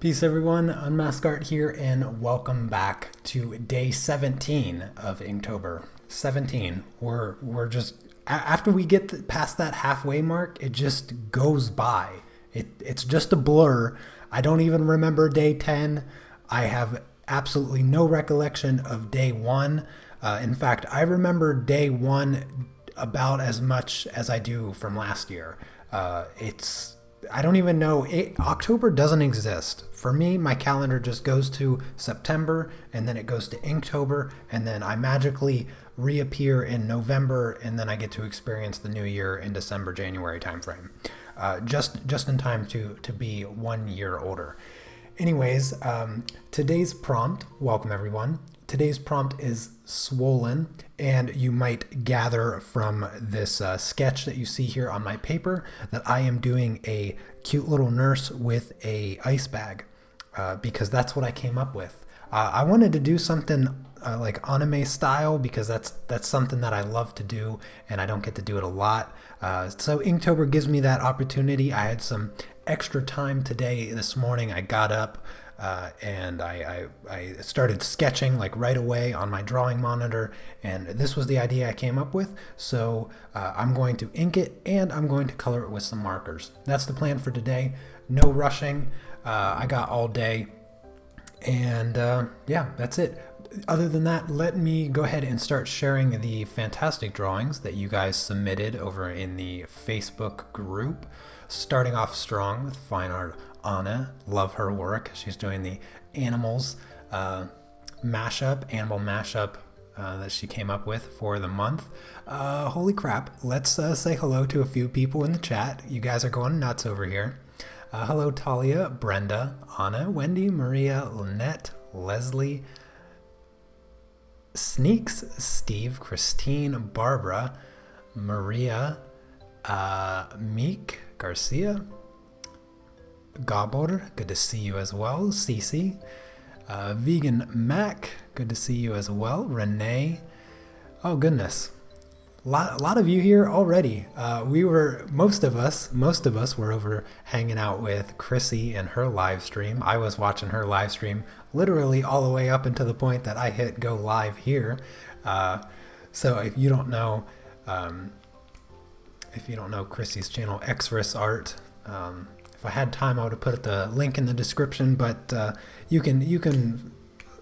Peace everyone, Unmasked Art here, and welcome back to day 17 of Inktober. 17. We're just after we get past that halfway mark, it just goes by. It's just a blur. I don't even remember day 10. I have absolutely no recollection of day 1. In fact, I remember day 1 about as much as I do from last year. I don't even know. October doesn't exist. For me, my calendar just goes to September, and then it goes to Inktober, and then I magically reappear in November, and then I get to experience the new year in December, January timeframe. Just in time to be 1 year older. Anyways, today's prompt, welcome everyone. Today's prompt is swollen, and you might gather from this sketch that you see here on my paper that I am doing a cute little nurse with a ice bag because that's what I came up with. I wanted to do something like anime style because that's something that I love to do and I don't get to do it a lot. So Inktober gives me that opportunity. I had some extra time today. This morning I got up and I started sketching like right away on my drawing monitor, and this was the idea I came up with. So I'm going to ink it and I'm going to color it with some markers. That's the plan for today. No rushing. I got all day, and yeah, that's it. Other than that, let me go ahead and start sharing the fantastic drawings that you guys submitted over in the Facebook group. Starting off strong with Fine Art Anna. Love her work. She's doing the animals animal mashup that she came up with for the month. Holy crap. Let's say hello to a few people in the chat. You guys are going nuts over here. Hello, Talia, Brenda, Anna, Wendy, Maria, Lynette, Leslie, Sneaks, Steve, Christine, Barbara, Maria, Meek, Garcia, Gabor, good to see you as well. Cece, Vegan Mac, good to see you as well. Renee, oh goodness, a lot of you here already. Most of us were over hanging out with Chrissy and her live stream. I was watching her live stream literally all the way up until the point that I hit go live here. So if you don't know Chrissy's channel, Xris Art, if I had time, I would have put the link in the description, but you can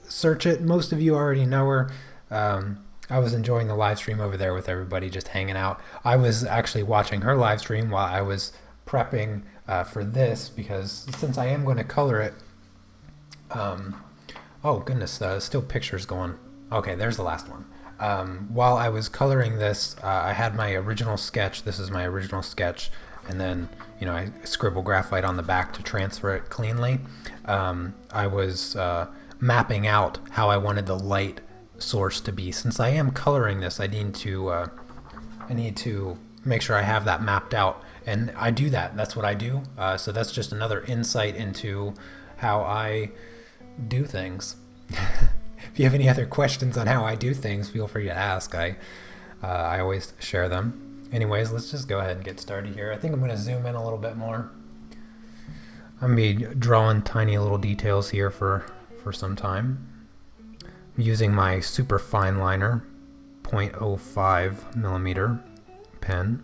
search it. Most of you already know her. I was enjoying the live stream over there with everybody just hanging out. I was actually watching her live stream while I was prepping for this, because since I am going to color it, oh goodness, still pictures going. Okay, there's the last one. While I was coloring this, I had my original sketch. This is my original sketch. And then, I scribble graphite on the back to transfer it cleanly. I was mapping out how I wanted the light source to be. Since I am coloring this, I need to make sure I have that mapped out. And I do that. That's what I do. So that's just another insight into how I do things. If you have any other questions on how I do things, feel free to ask. I always share them. Anyways, let's just go ahead and get started here. I think I'm going to zoom in a little bit more. I'm going to be drawing tiny little details here for some time. I'm using my super fine liner 0.05 millimeter pen.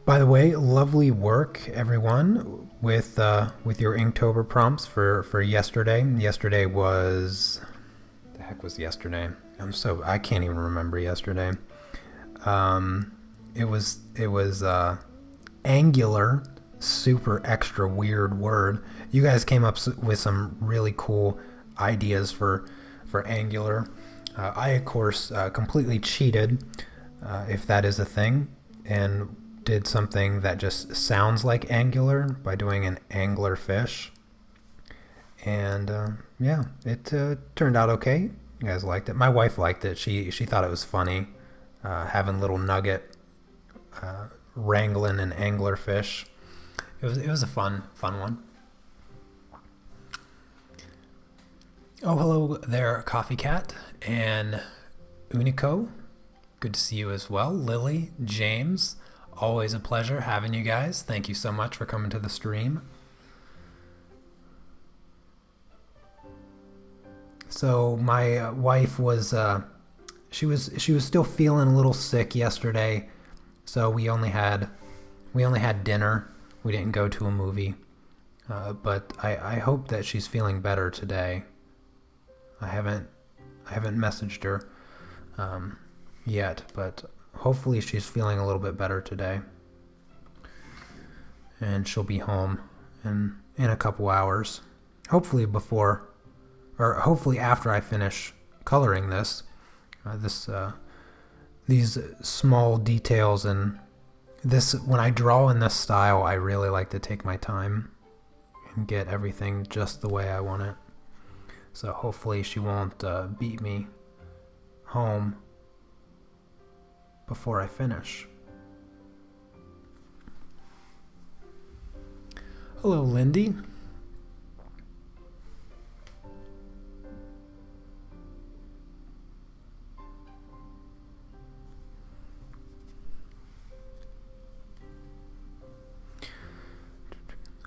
By the way, lovely work, everyone, with your Inktober prompts for yesterday. Yesterday was, the heck was yesterday? I can't even remember yesterday. It was angular, super extra weird word. You guys came up with some really cool ideas for angular. I of course completely cheated, if that is a thing, and did something that just sounds like angular by doing an angler fish. And yeah, it turned out okay. You guys liked it. My wife liked it. She thought it was funny, having little Nugget wrangling an angler fish. It was a fun one. Oh, hello there, Coffee Cat and Unico. Good to see you as well. Lily, James, always a pleasure having you guys. Thank you so much for coming to the stream. So my wife was she was still feeling a little sick yesterday, so we only had dinner. We didn't go to a movie, but I hope that she's feeling better today. I haven't messaged her yet, but hopefully she's feeling a little bit better today, and she'll be home in a couple hours. Hopefully after I finish coloring this. These small details, and this, when I draw in this style, I really like to take my time and get everything just the way I want it. So hopefully she won't beat me home before I finish. Hello, Lindy.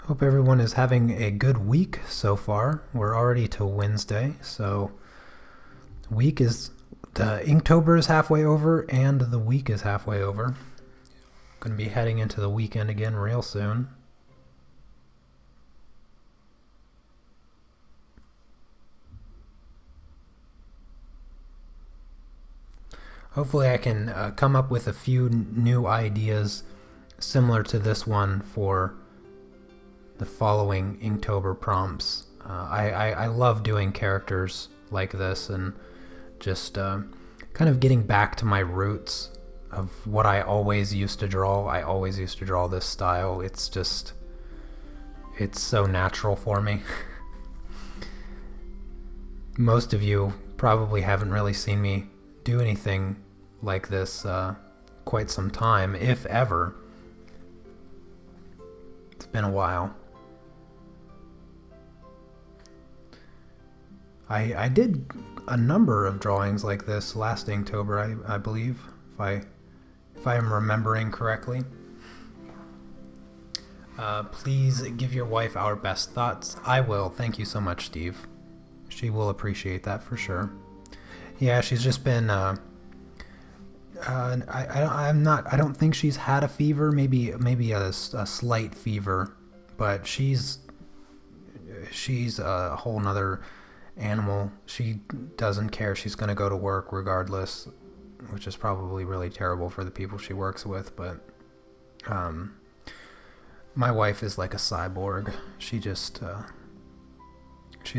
Hope everyone is having a good week so far. We're already to Wednesday, so the Inktober is halfway over and the week is halfway over. Going to be heading into the weekend again real soon. Hopefully I can come up with a few new ideas similar to this one for the following Inktober prompts. I love doing characters like this and just kind of getting back to my roots of what I always used to draw. I always used to draw this style. It's so natural for me. Most of you probably haven't really seen me do anything like this quite some time, if ever. It's been a while. I did a number of drawings like this last Inktober, I believe, if I am remembering correctly. Please give your wife our best thoughts. I will. Thank you so much, Steve. She will appreciate that for sure. Yeah, she's just been. I don't think she's had a fever. Maybe a slight fever, but she's a whole nother animal. She doesn't care. She's going to go to work regardless, which is probably really terrible for the people she works with, but my wife is like a cyborg. She's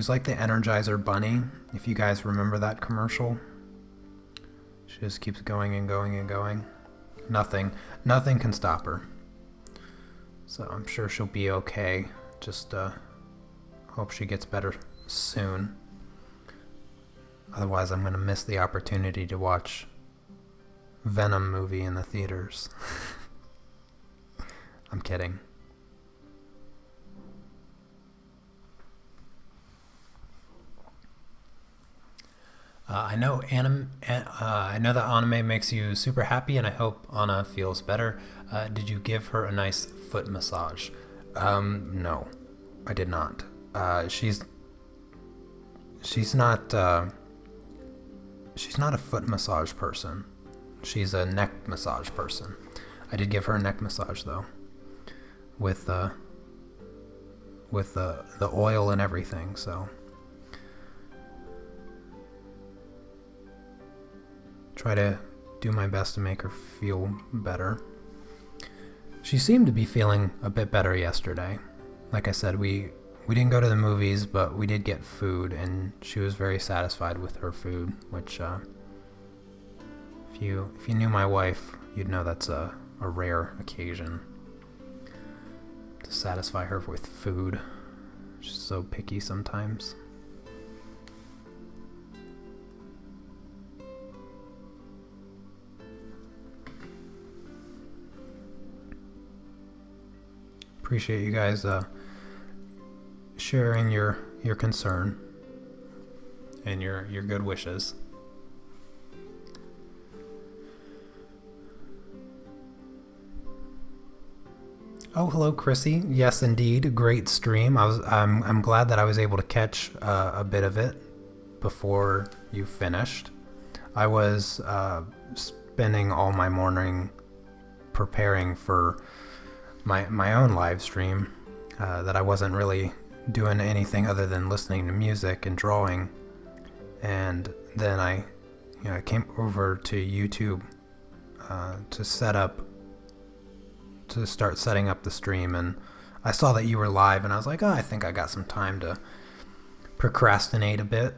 like the Energizer Bunny, if you guys remember that commercial. She just keeps going and going and going. Nothing can stop her. So I'm sure she'll be okay. Just hope she gets better soon. Otherwise, I'm going to miss the opportunity to watch Venom movie in the theaters. I'm kidding. I know that anime makes you super happy, and I hope Anna feels better. Did you give her a nice foot massage? No, I did not. She's not a foot massage person. She's a neck massage person. I did give her a neck massage though, with the oil and everything. So try to do my best to make her feel better. She seemed to be feeling a bit better yesterday. Like I said, we didn't go to the movies, but we did get food, and she was very satisfied with her food, which if you knew my wife, you'd know that's a rare occasion to satisfy her with food. She's so picky sometimes. Appreciate you guys sharing your concern and your good wishes. Oh, hello, Chrissy. Yes, indeed, great stream. I'm glad that I was able to catch a bit of it before you finished. I was spending all my morning preparing for my own live stream. That I wasn't really doing anything other than listening to music and drawing, and then I came over to YouTube to start setting up the stream, and I saw that you were live, and I was like, oh, I think I got some time to procrastinate a bit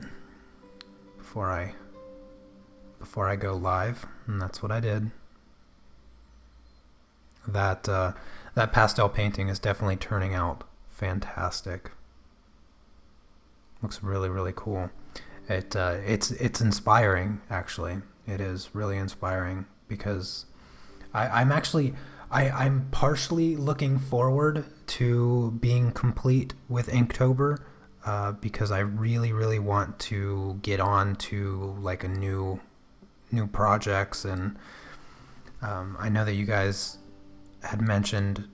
before I go live, and that's what I did. That pastel painting is definitely turning out fantastic. Looks really, really cool. It's inspiring, actually. It is really inspiring because I'm partially looking forward to being complete with Inktober, because I really, really want to get on to like a new projects, and I know that you guys had mentioned,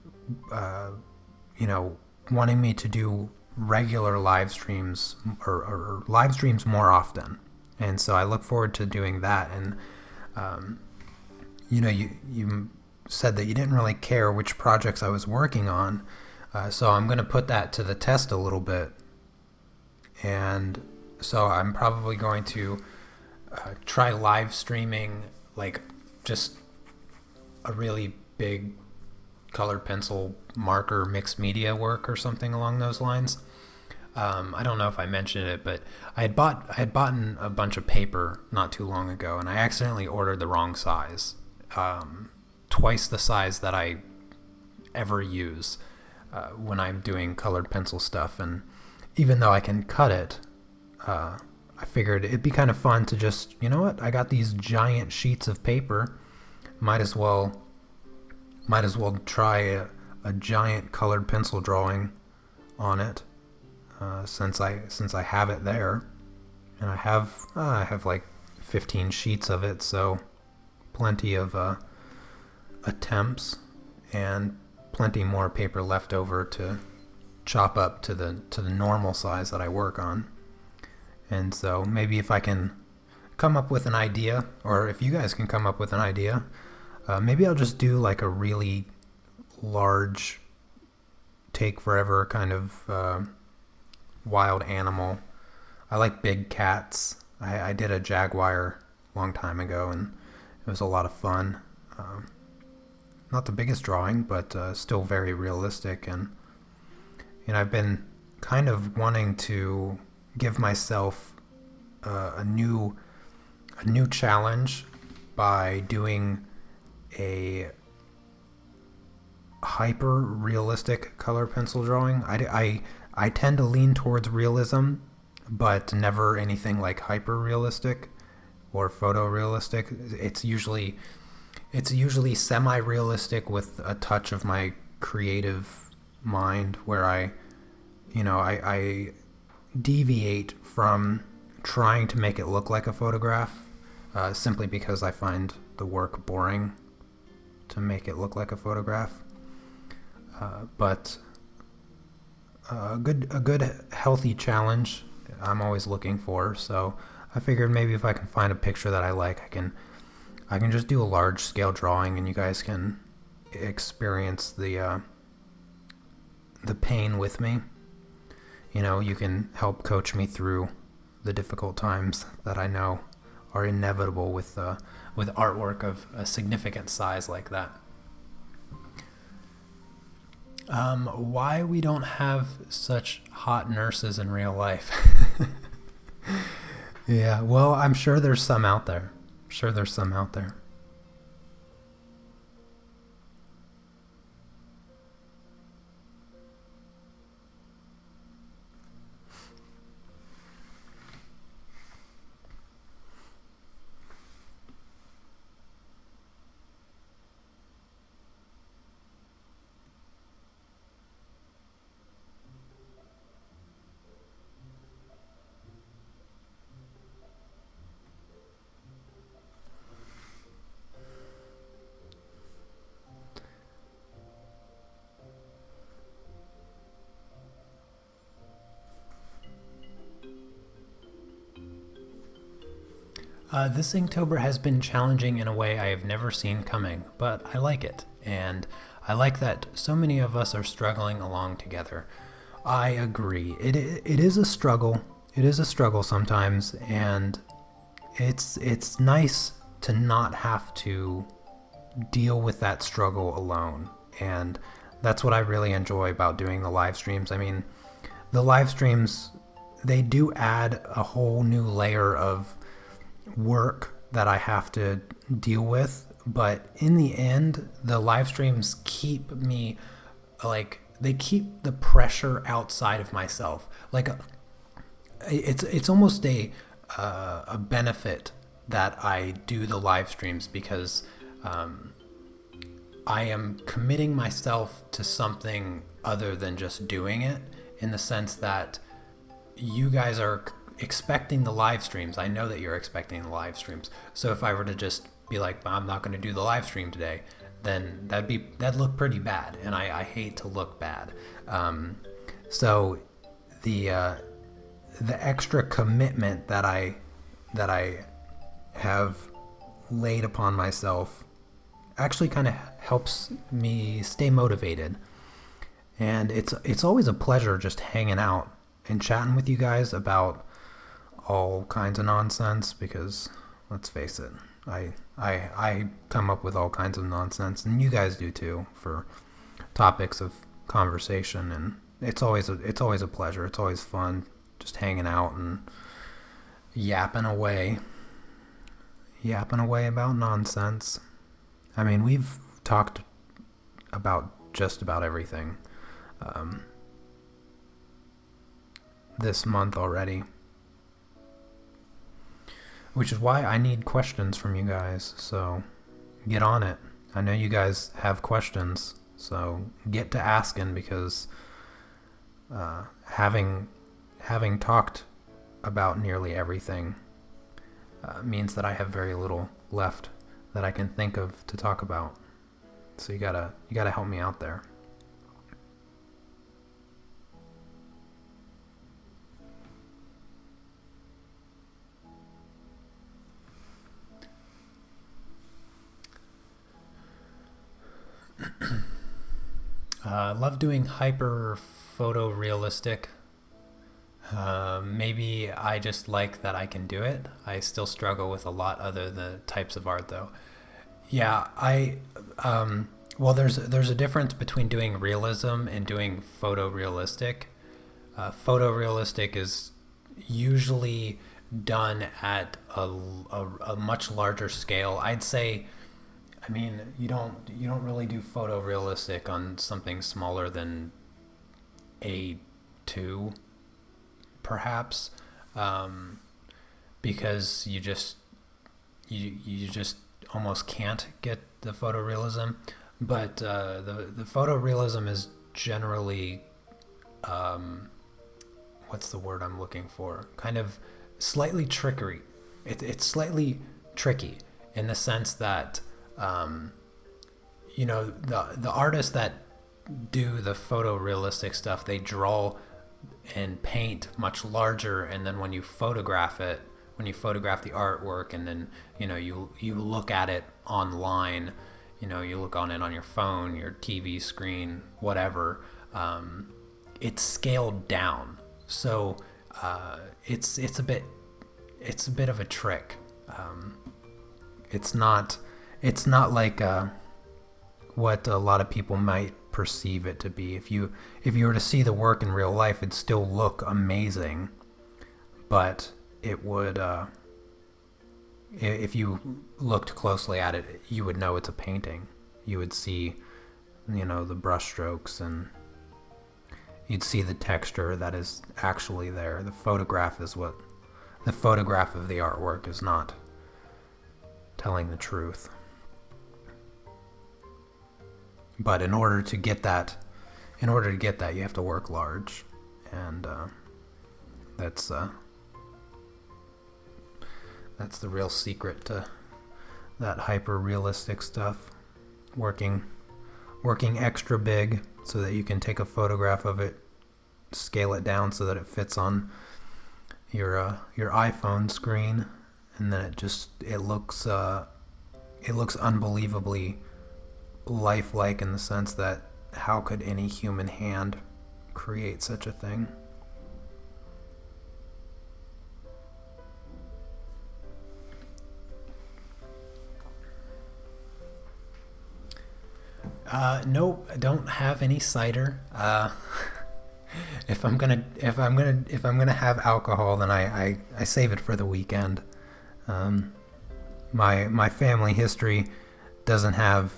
wanting me to do regular live streams or live streams more often, and so I look forward to doing that. And you said that you didn't really care which projects I was working on, so I'm going to put that to the test a little bit, and so I'm probably going to try live streaming like just a really big colored pencil marker mixed media work or something along those lines. I don't know if I mentioned it, but I had bought a bunch of paper not too long ago, and I accidentally ordered the wrong size, twice the size that I ever use when I'm doing colored pencil stuff. And even though I can cut it, I figured it'd be kind of fun to just, you know what, I got these giant sheets of paper, might as well try a giant colored pencil drawing on it, since I have it there, and I have like 15 sheets of it, so plenty of attempts and plenty more paper left over to chop up to the normal size that I work on. And so maybe if I can come up with an idea, or if you guys can come up with an idea, maybe I'll just do like a really large, take forever kind of wild animal. I like big cats. I did a jaguar a long time ago, and it was a lot of fun. Not the biggest drawing, but still very realistic. And I've been kind of wanting to give myself a new challenge by doing a hyper realistic color pencil drawing. I tend to lean towards realism, but never anything like hyper realistic or photorealistic. It's usually semi-realistic with a touch of my creative mind, where I deviate from trying to make it look like a photograph, simply because I find the work boring to make it look like a photograph. But a good healthy challenge I'm always looking for. So I figured maybe if I can find a picture that I like, I can just do a large scale drawing, and you guys can experience the pain with me. You can help coach me through the difficult times that I know are inevitable with artwork of a significant size like that. Why we don't have such hot nurses in real life? Yeah, well, I'm sure there's some out there. This Inktober has been challenging in a way I have never seen coming, but I like it, and I like that so many of us are struggling along together. I agree. It is a struggle. It is a struggle sometimes, and it's nice to not have to deal with that struggle alone. And that's what I really enjoy about doing the live streams. I mean, the live streams, they do add a whole new layer of work that I have to deal with, but in the end, the live streams keep me, like, they keep the pressure outside of myself. Like, it's almost a benefit that I do the live streams, because I am committing myself to something other than just doing it, in the sense that you guys are expecting the live streams. I know that you're expecting the live streams. So if I were to just be like, I'm not going to do the live stream today, then that'd look pretty bad, and I hate to look bad. So the extra commitment that I have laid upon myself actually kind of helps me stay motivated. And it's always a pleasure just hanging out and chatting with you guys about all kinds of nonsense, because let's face it, I come up with all kinds of nonsense, and you guys do too, for topics of conversation, and it's always a pleasure. It's always fun just hanging out and yapping away about nonsense. I mean, we've talked about just about everything this month already, which is why I need questions from you guys. So get on it. I know you guys have questions, so get to asking, because having talked about nearly everything means that I have very little left that I can think of to talk about. So you gotta help me out there. Love doing hyper photorealistic. Maybe I just like that I can do it. I still struggle with a lot other the types of art, though. Yeah, well, there's a difference between doing realism and doing photorealistic. Photorealistic is usually done at a much larger scale. I'd say, I mean, you don't really do photorealistic on something smaller than A2, perhaps, because you just almost can't get the photorealism. But the photorealism is generally, what's the word I'm looking for? Kind of slightly trickery. It's slightly tricky in the sense that, the artists that do the photorealistic stuff, they draw and paint much larger, and then when you photograph the artwork, and then you look at it online, you look on it on your phone, your TV screen, whatever, it's scaled down. So it's a bit of a trick. It's not like what a lot of people might perceive it to be. If you were to see the work in real life, it'd still look amazing, but it would, if you looked closely at it, you would know it's a painting. You would see, the brush strokes, and you'd see the texture that is actually there. The photograph of the artwork is not telling the truth. But in order to get that, you have to work large, and that's the real secret to that hyper realistic stuff. Working extra big so that you can take a photograph of it, scale it down so that it fits on your iPhone screen, and then it looks unbelievably lifelike in the sense that how could any human hand create such a thing? Nope, I don't have any cider. If I'm gonna have alcohol, then I save it for the weekend. My family history doesn't have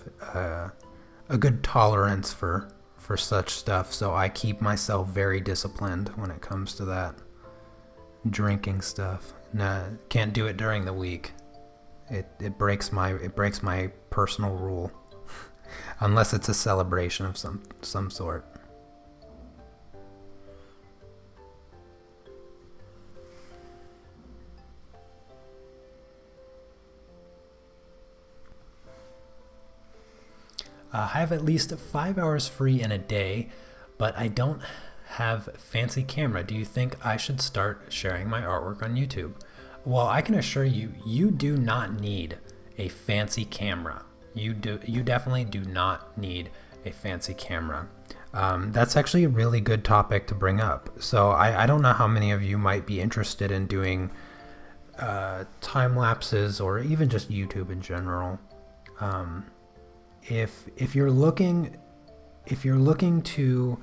a good tolerance for such stuff, so I keep myself very disciplined when it comes to that drinking stuff. Nah, can't do it during the week. It breaks my personal rule, unless it's a celebration of some sort. I have at least 5 hours free in a day, but I don't have fancy camera. Do you think I should start sharing my artwork on YouTube? Well, I can assure you, you do not need a fancy camera. You definitely do not need a fancy camera. That's actually a really good topic to bring up. So I don't know how many of you might be interested in doing time lapses or even just YouTube in general. If you're looking to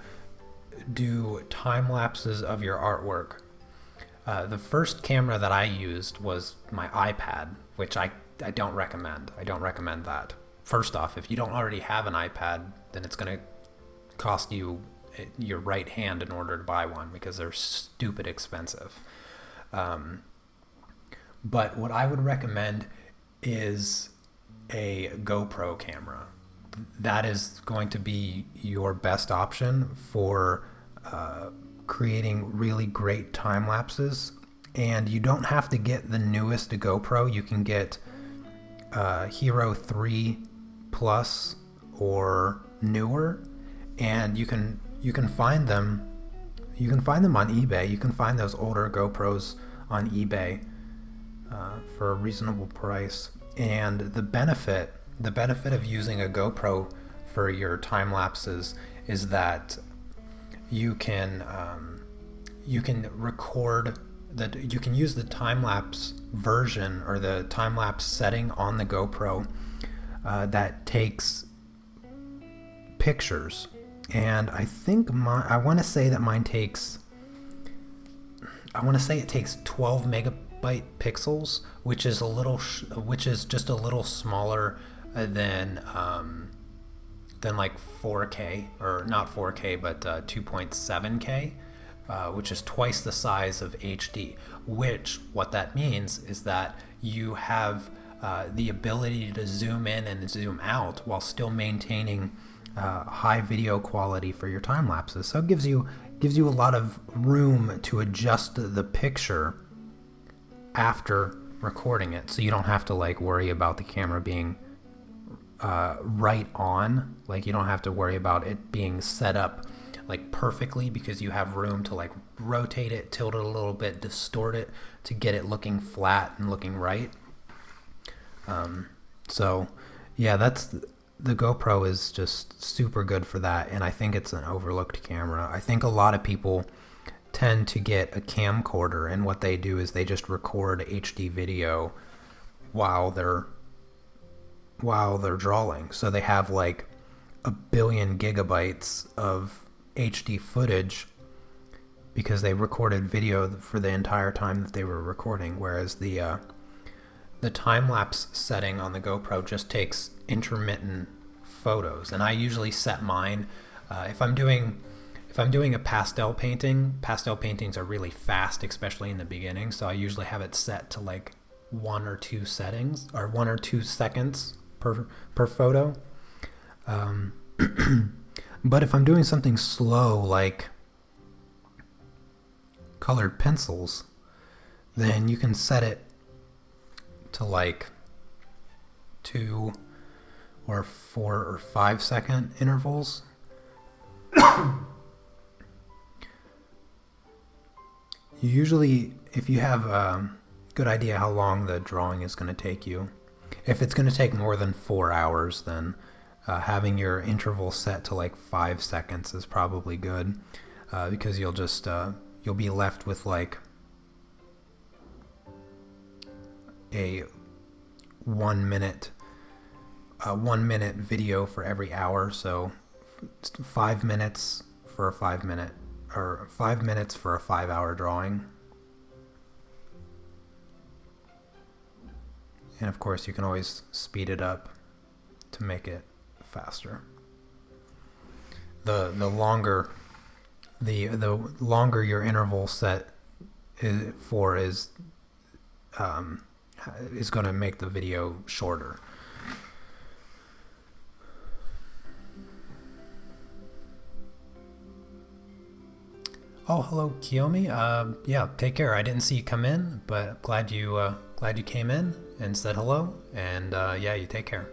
do time lapses of your artwork, the first camera that I used was my iPad, which I don't recommend. I don't recommend that. First off, if you don't already have an iPad, then it's going to cost you your right hand in order to buy one because they're stupid expensive. But what I would recommend is a GoPro camera. That is going to be your best option for creating really great time lapses. And you don't have to get the newest GoPro. You can get Hero 3 Plus or newer, and you can find them. You can find them on eBay. You can find those older GoPros on eBay for a reasonable price. And the benefit of using a GoPro for your time lapses is that you can record that. You can use the time lapse version or the time lapse setting on the GoPro that takes pictures. And I think I want to say it takes 12 megabyte pixels, which is just a little smaller than like 4K, or not 4K, but 2.7K, which is twice the size of HD. What that means is that you have the ability to zoom in and zoom out while still maintaining high video quality for your time lapses. So it gives you a lot of room to adjust the picture after recording it, so you don't have to like worry about the camera being right on. Like you don't have to worry about it being set up like perfectly, because you have room to like rotate it, tilt it a little bit, distort it to get it looking flat and looking right. So yeah, the GoPro is just super good for that, and I think it's an overlooked camera. I think a lot of people tend to get a camcorder, and what they do is they just record HD video while they're drawing. So they have like 1 billion gigabytes of HD footage because they recorded video for the entire time that they were recording, whereas the time-lapse setting on the GoPro just takes intermittent photos. And I usually set mine if I'm doing a pastel painting. Pastel paintings are really fast, especially in the beginning, so I usually have it set to like 1 or 2 seconds per photo. But if I'm doing something slow like colored pencils, then you can set it to like 2 or 4 or 5 second intervals. Usually, if you have good idea how long the drawing is going to take you. If it's going to take more than 4 hours, then having your interval set to like 5 seconds is probably good, because you'll be left with like a 1 minute video for every hour. So 5 minutes for a 5 minute, or 5 minutes for a 5-hour drawing. And of course you can always speed it up to make it faster. The longer your interval set is going to make the video shorter. Oh, hello, Kiyomi. Yeah, take care. I didn't see you come in, but glad you came in and said hello. And yeah, you take care.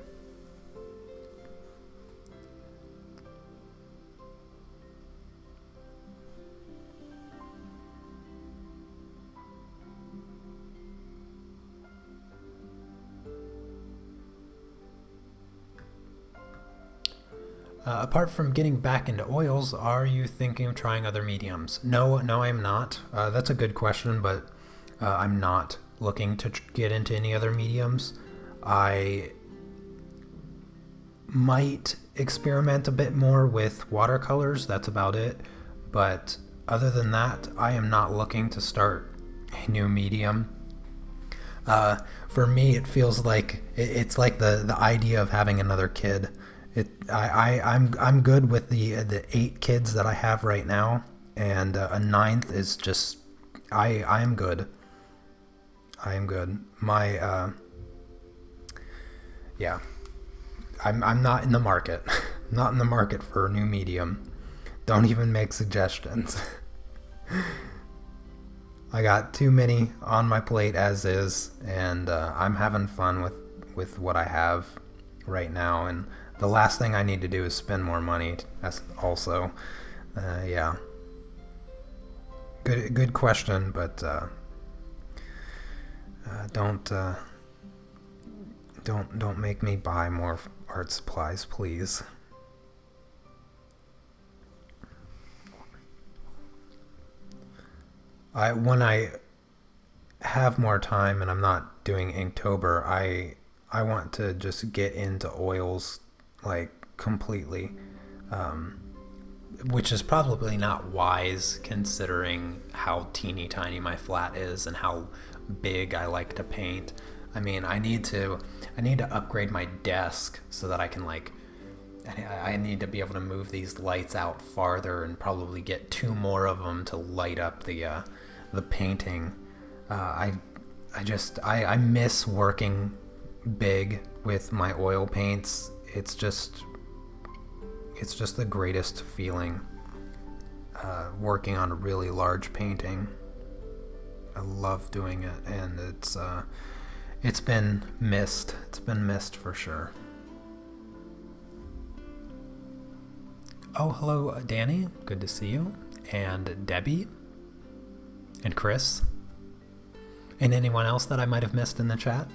Apart from getting back into oils, are you thinking of trying other mediums? No, I'm not. That's a good question, but I'm not looking to get into any other mediums. I might experiment a bit more with watercolors, that's about it. But other than that, I am not looking to start a new medium. For me, it feels like it's like the idea of having another kid. I'm good with the 8 kids that I have right now, and a 9th is just I am good. I am good. Yeah, I'm not in the market. Not in the market for a new medium. Don't even make suggestions. I got too many on my plate as is, and I'm having fun with what I have right now, and the last thing I need to do is spend more money. That's also, yeah. Good question, but don't make me buy more art supplies, please. When I have more time and I'm not doing Inktober, I want to just get into oils like completely, which is probably not wise considering how teeny tiny my flat is and how big I like to paint. I mean, I need to upgrade my desk so that I can I need to be able to move these lights out farther and probably get 2 more of them to light up the painting. I miss working big with my oil paints. It's just the greatest feeling, working on a really large painting. I love doing it, and it's been missed. It's been missed for sure. Oh, hello, Danny. Good to see you. And Debbie. And Chris. And anyone else that I might have missed in the chat.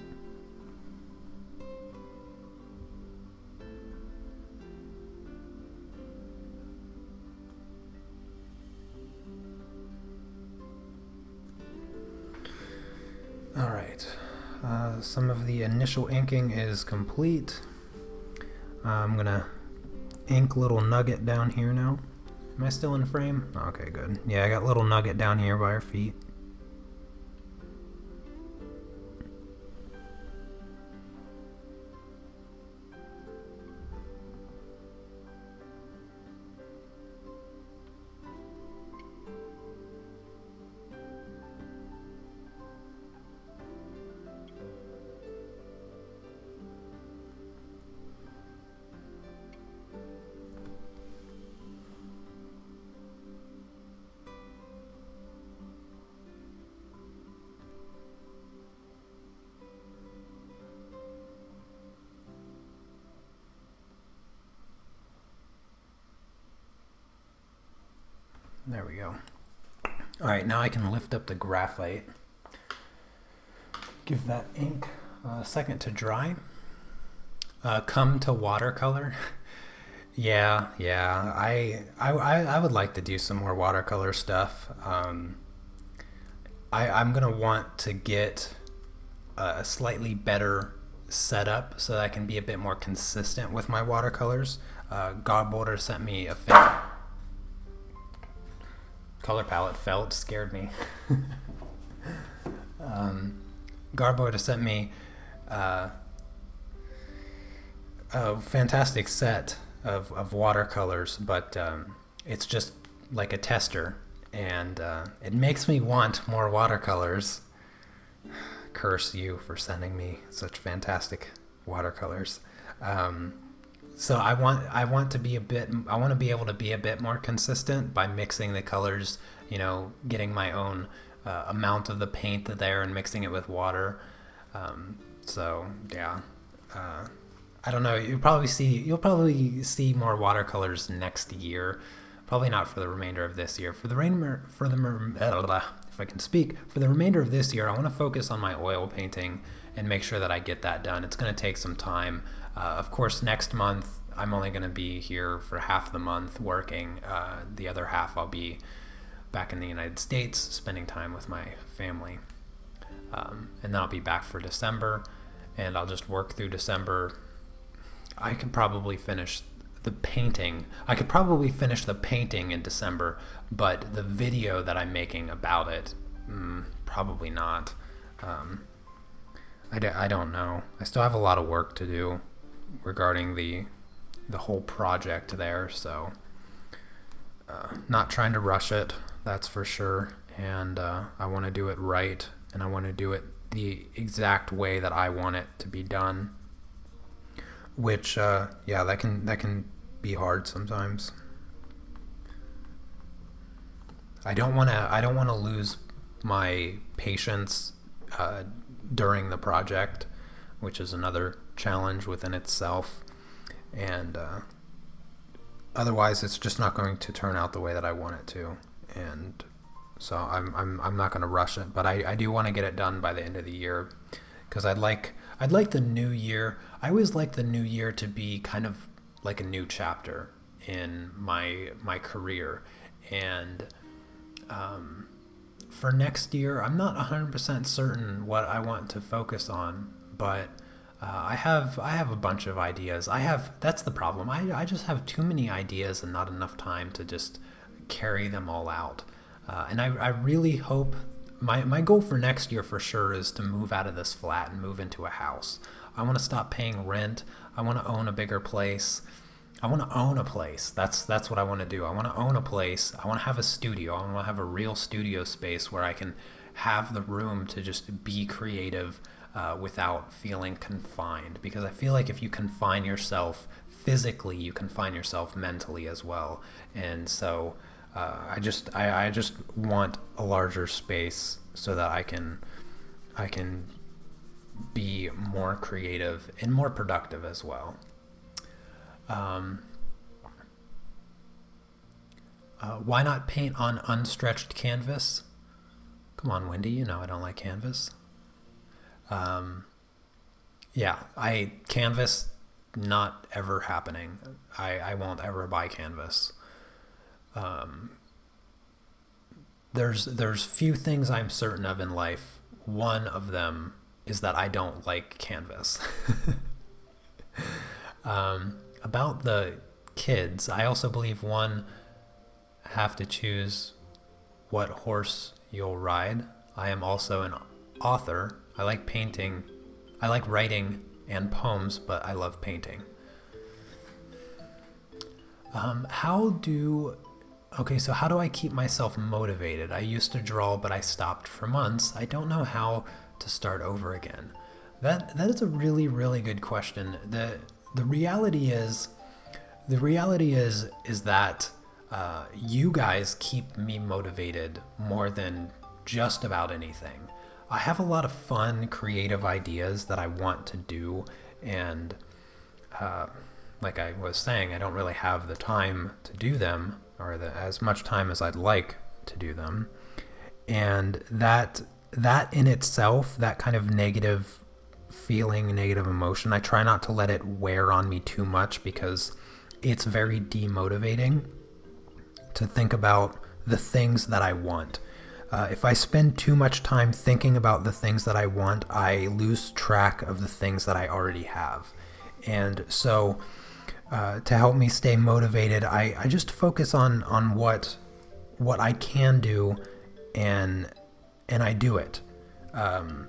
All right. Some of the initial inking is complete. I'm going to ink little Nugget down here now. Am I still in frame? Okay, good. Yeah, I got little Nugget down here by her feet. There we go. All right, now I can lift up the graphite. Give that ink a second to dry. Come to watercolor. Yeah. I would like to do some more watercolor stuff. I'm gonna want to get a slightly better setup so that I can be a bit more consistent with my watercolors. Godboulder sent me a color palette. Felt scared me. Godboulder sent me a fantastic set of watercolors, but it's just like a tester, and it makes me want more watercolors. Curse you for sending me such fantastic watercolors. So I want to be able to be a bit more consistent by mixing the colors, getting my own amount of the paint there and mixing it with water. I don't know. You'll probably see more watercolors next year. Probably not for the remainder of this year. For the remainder of this year, I want to focus on my oil painting and make sure that I get that done. It's going to take some time. Of course, next month I'm only going to be here for half the month working. The other half I'll be back in the United States, spending time with my family. And then I'll be back for December, and I'll just work through December. I could probably finish the painting. In December, but the video that I'm making about it, probably not. I don't know. I still have a lot of work to do regarding the whole project there, so not trying to rush it, that's for sure. And I want to do it right, and I want to do it the exact way that I want it to be done. Which, that can be hard sometimes. I don't want to lose my patience during the project, which is another challenge within itself. And otherwise, it's just not going to turn out the way that I want it to. And so I'm not going to rush it, but I do want to get it done by the end of the year, because I'd like the new year. I always like the new year to be kind of like a new chapter in my career. And for next year, I'm not 100% certain what I want to focus on, but I have a bunch of ideas. That's the problem. I just have too many ideas and not enough time to just carry them all out. And I really hope my goal for next year for sure is to move out of this flat and move into a house. I want to stop paying rent. I want to own a bigger place. I want to own a place. That's what I want to do. I want to own a place. I want to have a studio. I want to have a real studio space where I can have the room to just be creative without feeling confined. Because I feel like if you confine yourself physically, you confine yourself mentally as well. And so I just want a larger space so that I can be more creative and more productive as well. Why not paint on unstretched canvas? Come on, Wendy, you know I don't like canvas. Canvas not ever happening. I won't ever buy canvas. There's few things I'm certain of in life. One of them is that I don't like canvas. About the kids, I also believe have to choose what horse you'll ride. I am also an author. I like painting. I like writing and poems, but I love painting. How do I keep myself motivated? I used to draw, but I stopped for months. I don't know how to start over again. That is a really, really good question. The reality is that you guys keep me motivated more than just about anything. I have a lot of fun, creative ideas that I want to do, and like I was saying, I don't really have the time to do them, or as much time as I'd like to do them, and that that in itself, that kind of negative feeling, negative emotion, I try not to let it wear on me too much, because it's very demotivating to think about the things that I want. If I spend too much time thinking about the things that I want, I lose track of the things that I already have. And so to help me stay motivated, I just focus on what I can do, and I do it. And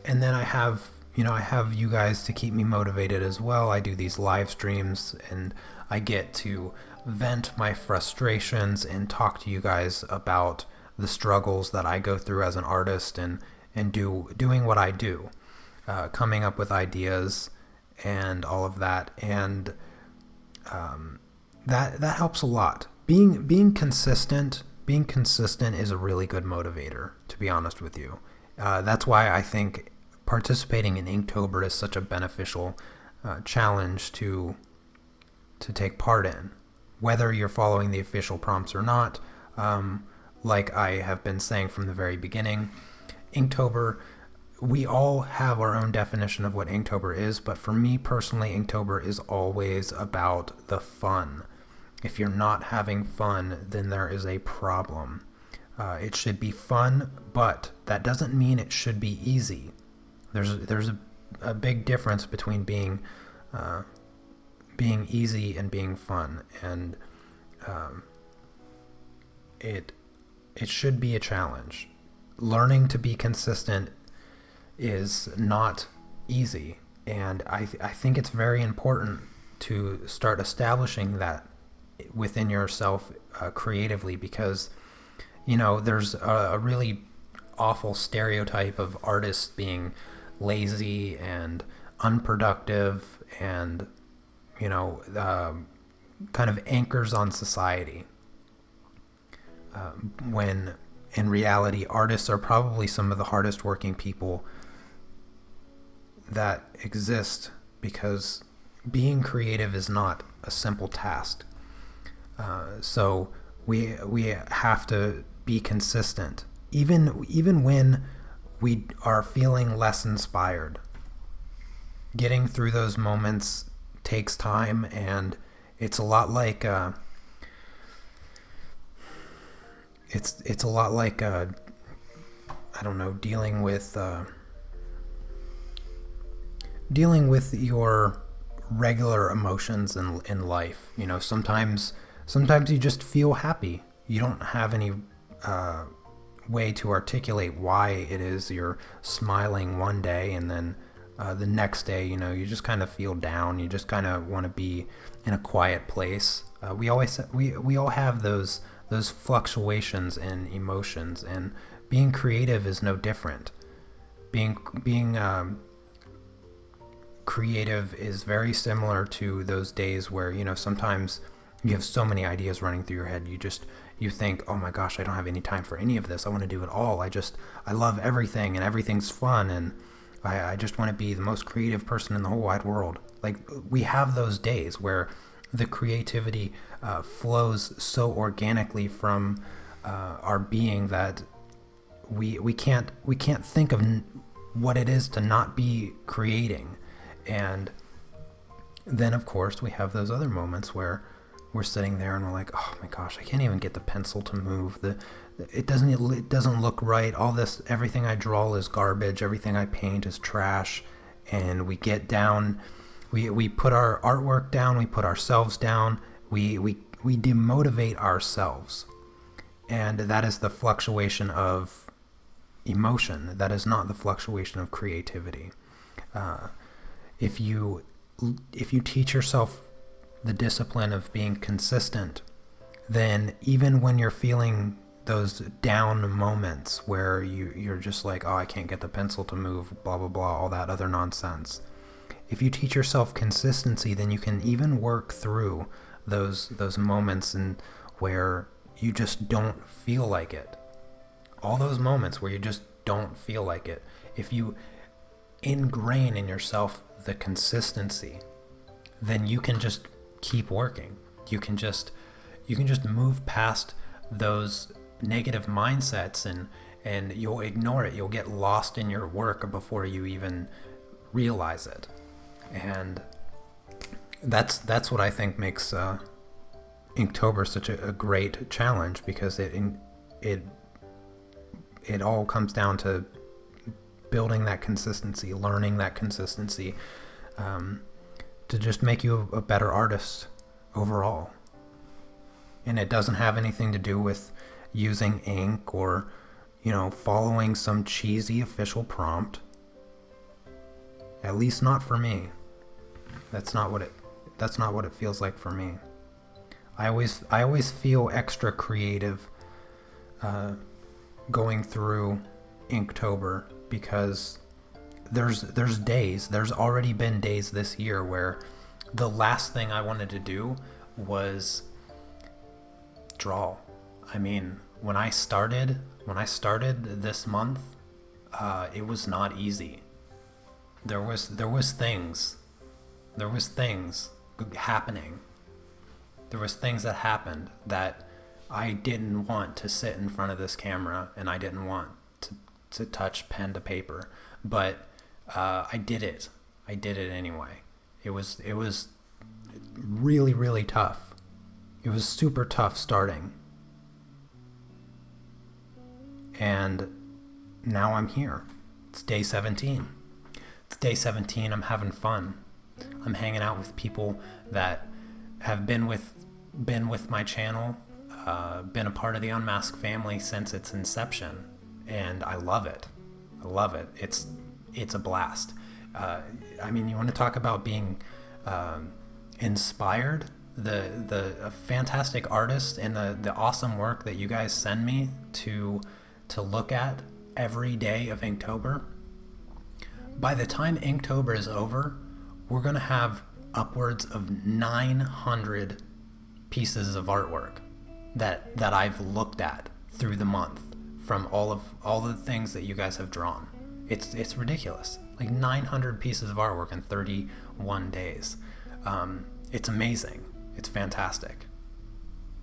then I have you guys to keep me motivated as well. I do these live streams, and I get to vent my frustrations and talk to you guys about the struggles that I go through as an artist, and doing what I do, coming up with ideas and all of that. And that helps a lot. Being consistent is a really good motivator, to be honest with you. That's why I think participating in Inktober is such a beneficial challenge to take part in, whether you're following the official prompts or not. Like I have been saying from the very beginning, Inktober, we all have our own definition of what Inktober is, but for me personally, Inktober is always about the fun. If you're not having fun, then there is a problem. It should be fun, but that doesn't mean it should be easy. There's a big difference between being easy and being fun, and it should be a challenge. Learning to be consistent is not easy, and I think it's very important to start establishing that within yourself creatively, because there's a really awful stereotype of artists being lazy and unproductive and kind of anchors on society, when in reality artists are probably some of the hardest working people that exist, because being creative is not a simple task. So we have to be consistent, even when we are feeling less inspired. Getting through those moments takes time, and it's a lot like it's a lot like I don't know, dealing with your regular emotions in life. Sometimes you just feel happy. You don't have any way to articulate why it is you're smiling one day, and then the next day, you just kind of feel down. You just kind of want to be in a quiet place. We all have those fluctuations in emotions, and being creative is no different. Being creative is very similar to those days where sometimes you have so many ideas running through your head. You think, oh my gosh, I don't have any time for any of this. I want to do it all. I love everything, and everything's fun, and I just want to be the most creative person in the whole wide world. Like, we have those days where the creativity flows so organically from our being that we can't think of what it is to not be creating. And then of course we have those other moments where we're sitting there and we're like, oh my gosh, I can't even get the pencil to move. It doesn't look right. Everything I draw is garbage. Everything I paint is trash. And we get down, we put our artwork down, we put ourselves down, we demotivate ourselves. And that is the fluctuation of emotion. That is not the fluctuation of creativity. If you teach yourself the discipline of being consistent, then even when you're feeling those down moments where you're just like, oh, I can't get the pencil to move, blah, blah, blah, all that other nonsense. If you teach yourself consistency, then you can even work through those moments and where you just don't feel like it. All those moments where you just don't feel like it. If you ingrain in yourself the consistency, then you can just keep working. You can just move past those negative mindsets and you'll ignore it. You'll get lost in your work before you even realize it. And that's what I think makes Inktober such a great challenge, because it all comes down to building that consistency, learning that consistency, to just make you a better artist overall. And it doesn't have anything to do with using ink or, following some cheesy official prompt. At least not for me. That's not what it feels like for me. I always feel extra creative going through Inktober, because there's already been days this year where the last thing I wanted to do was draw. I mean, when I started this month, it was not easy. There was things happening. There was things that happened that I didn't want to sit in front of this camera, and I didn't want to touch pen to paper, but I did it. I did it anyway. It was really, really tough. It was super tough starting. And now I'm here. It's day 17. It's day 17. I'm having fun. I'm hanging out with people that have been with my channel, been a part of the Unmasked family since its inception, and I love it. I love it. It's a blast. I mean, you want to talk about being inspired? The fantastic artists and the awesome work that you guys send me to look at every day of Inktober. By the time Inktober is over, we're going to have upwards of 900 pieces of artwork that I've looked at through the month from all the things that you guys have drawn. It's ridiculous. Like 900 pieces of artwork in 31 days. It's amazing. It's fantastic.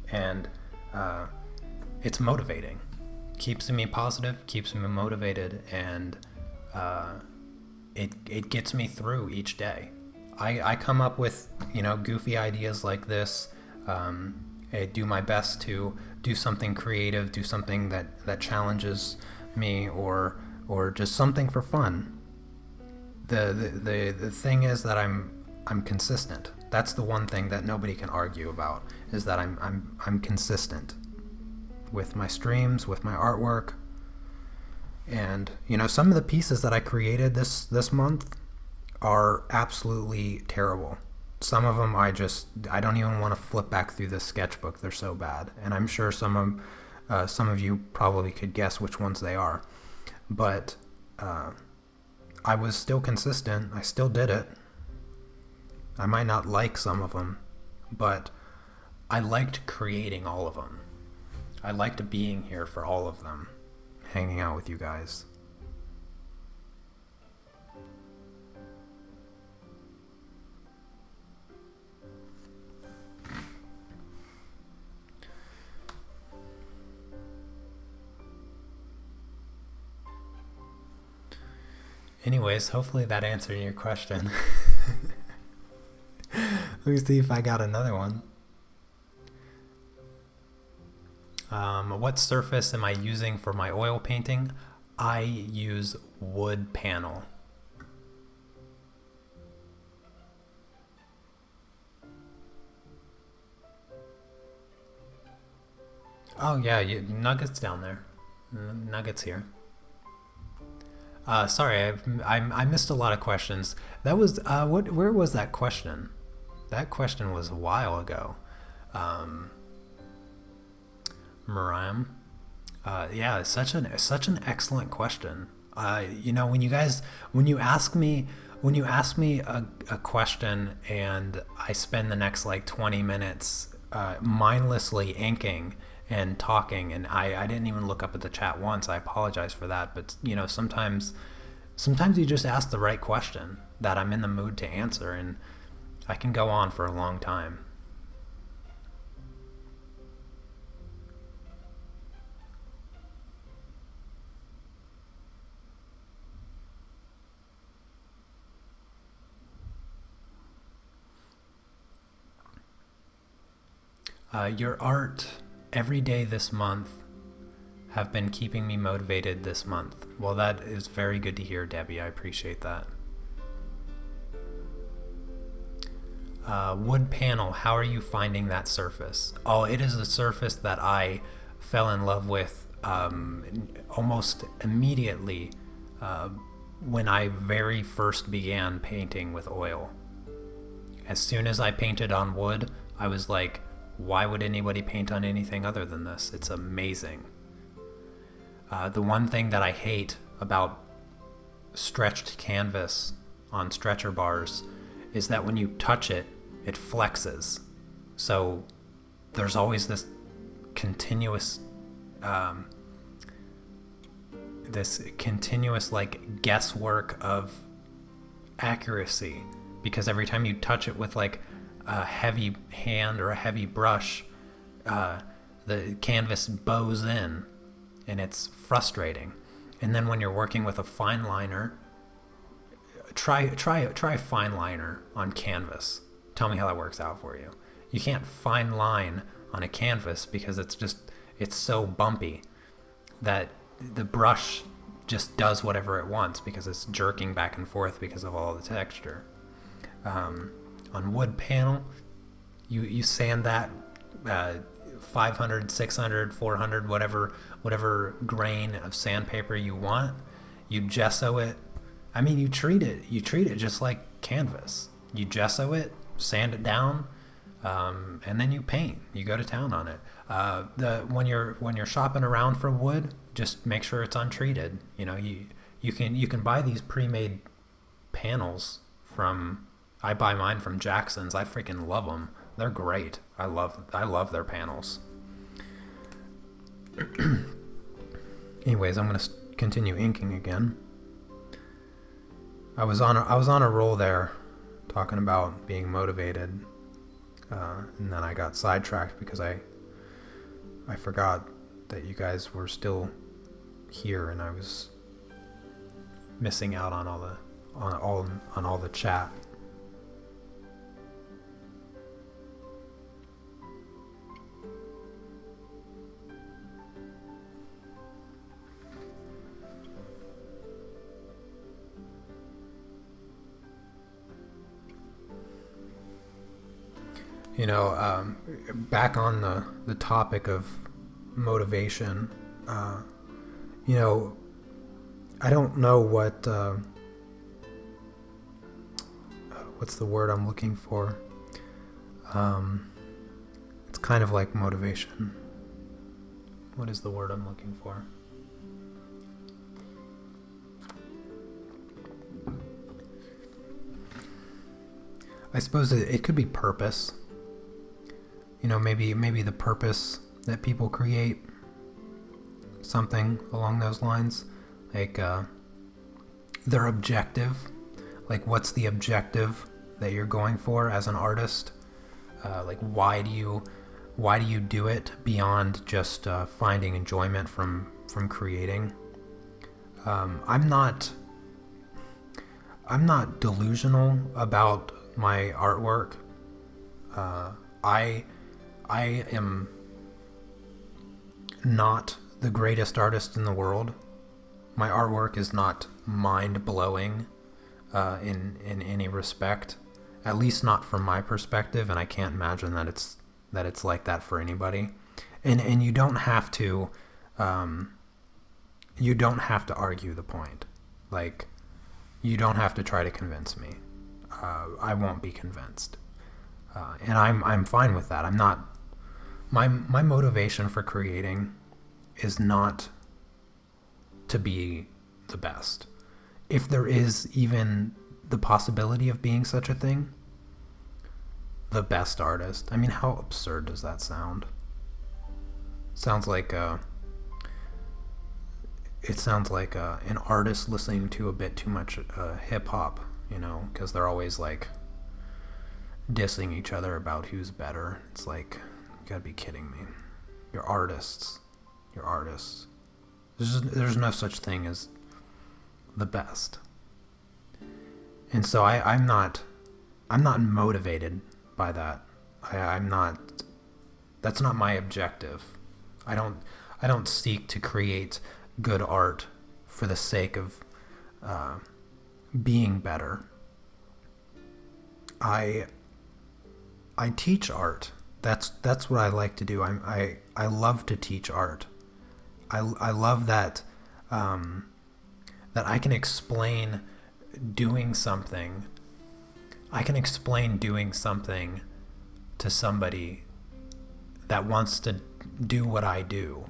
And it's motivating. Keeps me positive, keeps me motivated, and it gets me through each day. I come up with goofy ideas like this. I do my best to do something creative, do something that challenges me, or just something for fun. The thing is that I'm consistent. That's the one thing that nobody can argue about, is that I'm consistent with my streams, with my artwork. And some of the pieces that I created this month are absolutely terrible. Some of them I don't even want to flip back through this sketchbook. They're so bad. And I'm sure some of you probably could guess which ones they are. But I was still consistent. I still did it. I might not like some of them, but I liked creating all of them. I liked being here for all of them, hanging out with you guys. Anyways, hopefully that answered your question. Let me see if I got another one. What surface am I using for my oil painting? I use wood panel. Oh yeah, Nuggets down there. Nuggets here. Sorry, I missed a lot of questions. That was where was that question? That question was a while ago. Mariam. Yeah, such an excellent question. When you ask me a question and I spend the next like 20 minutes mindlessly inking and talking, and I didn't even look up at the chat once. I apologize for that, but sometimes you just ask the right question that I'm in the mood to answer, and I can go on for a long time. Your art every day this month have been keeping me motivated this month. Well, that is very good to hear, Debbie. I appreciate that. Wood panel, how are you finding that surface? Oh, it is a surface that I fell in love with almost immediately when I very first began painting with oil. As soon as I painted on wood, I was like, why would anybody paint on anything other than this? It's amazing. The one thing that I hate about stretched canvas on stretcher bars is that when you touch it, it flexes. So there's always this continuous like guesswork of accuracy, because every time you touch it with like a heavy hand or a heavy brush, the canvas bows in, and it's frustrating. And then when you're working with a fine liner, try a fine liner on canvas. Tell me how that works out for you. You can't fine line on a canvas because it's so bumpy that the brush just does whatever it wants because it's jerking back and forth because of all the texture. On wood panel, you sand that 500, 600, 400, whatever grain of sandpaper you want. You gesso it. I mean, you treat it just like canvas. You gesso it, sand it down, and then you paint. You go to town on it. When you're shopping around for wood, just make sure it's untreated. You know, you can buy these pre-made panels from. I buy mine from Jackson's. I freaking love them. They're great. I love their panels. Anyways, I'm gonna continue inking again. I was on a roll there, talking about being motivated, and then I got sidetracked because I forgot that you guys were still here, and I was missing out on all the chat. You know, back on the topic of motivation, you know, I don't know what's the word I'm looking for. It's kind of like motivation. What is the word I'm looking for? I suppose it could be purpose. You know, maybe the purpose that people create, something along those lines, like their objective, like what's the objective that you're going for as an artist? Like why do you do it beyond just finding enjoyment from creating? I'm not delusional about my artwork. I am not the greatest artist in the world. My artwork is not mind-blowing in any respect, at least not from my perspective, and I can't imagine that it's like that for anybody. And you don't have to argue the point. Like, you don't have to try to convince me. I won't be convinced, and I'm fine with that. I'm not. My motivation for creating is not to be the best. If there is even the possibility of being such a thing, the best artist. I mean, how absurd does that sound? Sounds like an artist listening to a bit too much hip hop, you know, because they're always like dissing each other about who's better. It's like, you gotta be kidding me. You're artists. There's no such thing as the best. And so I'm not motivated by that. I'm not That's not my objective. I don't seek to create good art for the sake of being better. I teach art. That's what I like to do. I love to teach art. I love that that I can explain doing something. I can explain doing something to somebody that wants to do what I do,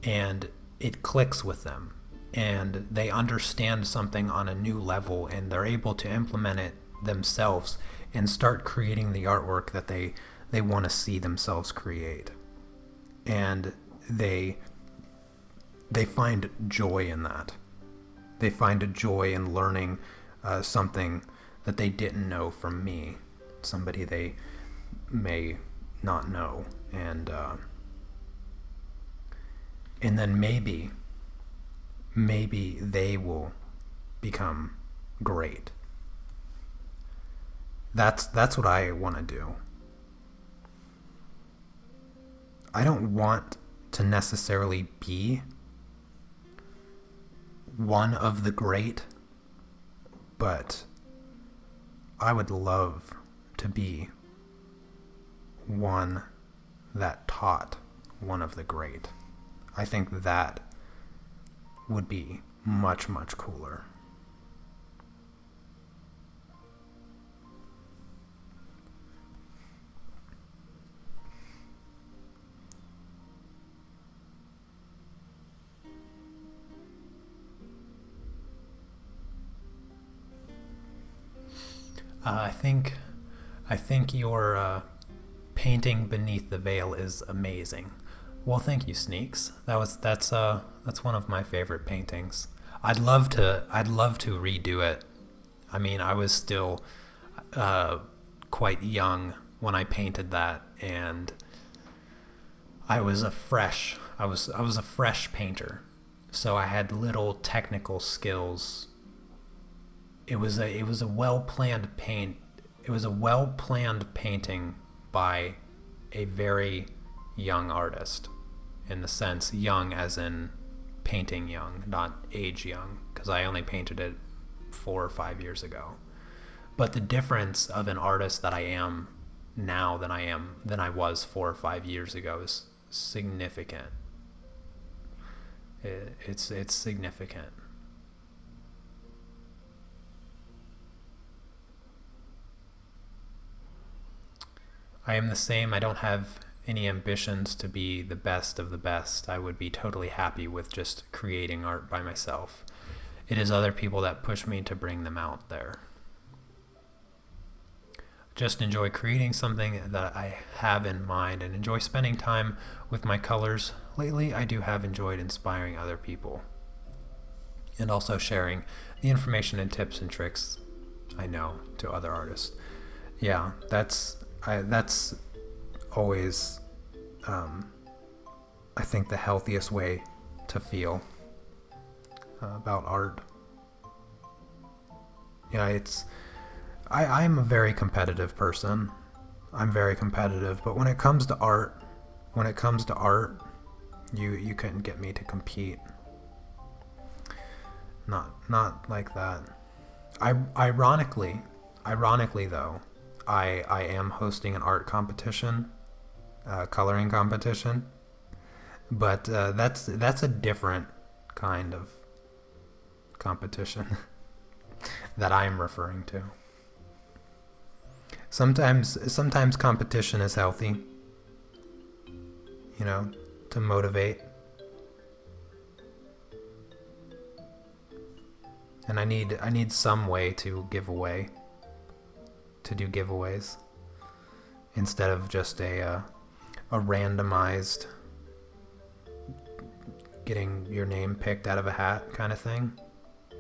and it clicks with them, and they understand something on a new level, and they're able to implement it themselves and start creating the artwork that they want to see themselves create. And they find joy in that. They find a joy in learning something that they didn't know from me, somebody they may not know, and then maybe they will become great. That's what I want to do. I don't want to necessarily be one of the great, but I would love to be one that taught one of the great. I think that would be much, much cooler. I think your painting beneath the veil is amazing. Well, thank you, Sneaks. That's one of my favorite paintings. I'd love to redo it. I mean, I was still quite young when I painted that, and I was a fresh painter, so I had little technical skills. It was a well-planned paint. It was a well-planned painting by a very young artist, in the sense young as in painting young, not age young, because I only painted it 4 or 5 years ago. But the difference of an artist that I am now than I was 4 or 5 years ago is significant. It's significant. I am the same. I don't have any ambitions to be the best of the best. I would be totally happy with just creating art by myself. It is other people that push me to bring them out there. Just enjoy creating something that I have in mind and enjoy spending time with my colors. Lately, I do have enjoyed inspiring other people and also sharing the information and tips and tricks I know to other artists. Yeah, that's always, I think, the healthiest way to feel about art. Yeah, I'm a very competitive person. I'm very competitive, but when it comes to art, you couldn't get me to compete. Not like that. Ironically though, I am hosting an art competition, coloring competition, but that's a different kind of competition that I'm referring to. Sometimes competition is healthy, to motivate. And I need some way to do giveaways instead of just a randomized getting your name picked out of a hat kind of thing.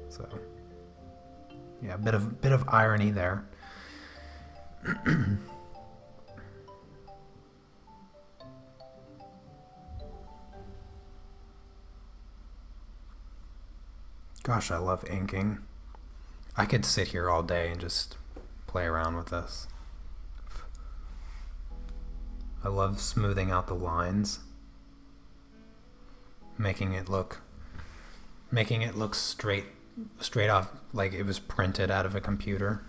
So yeah, a bit of irony there. Gosh, I love inking. I could sit here all day and just play around with this. I love smoothing out the lines, making it look straight off, like it was printed out of a computer,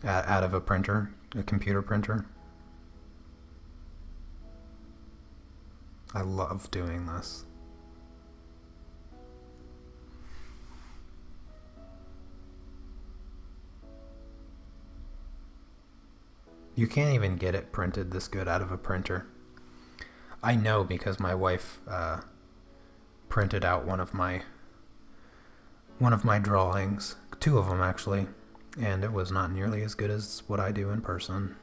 out of a printer, a computer printer. I love doing this. You can't even get it printed this good out of a printer. I know because my wife printed out one of my drawings, 2 of them actually, and it was not nearly as good as what I do in person.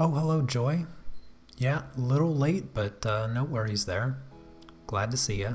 Oh, hello, Joy. Yeah, a little late, but no worries there. Glad to see ya.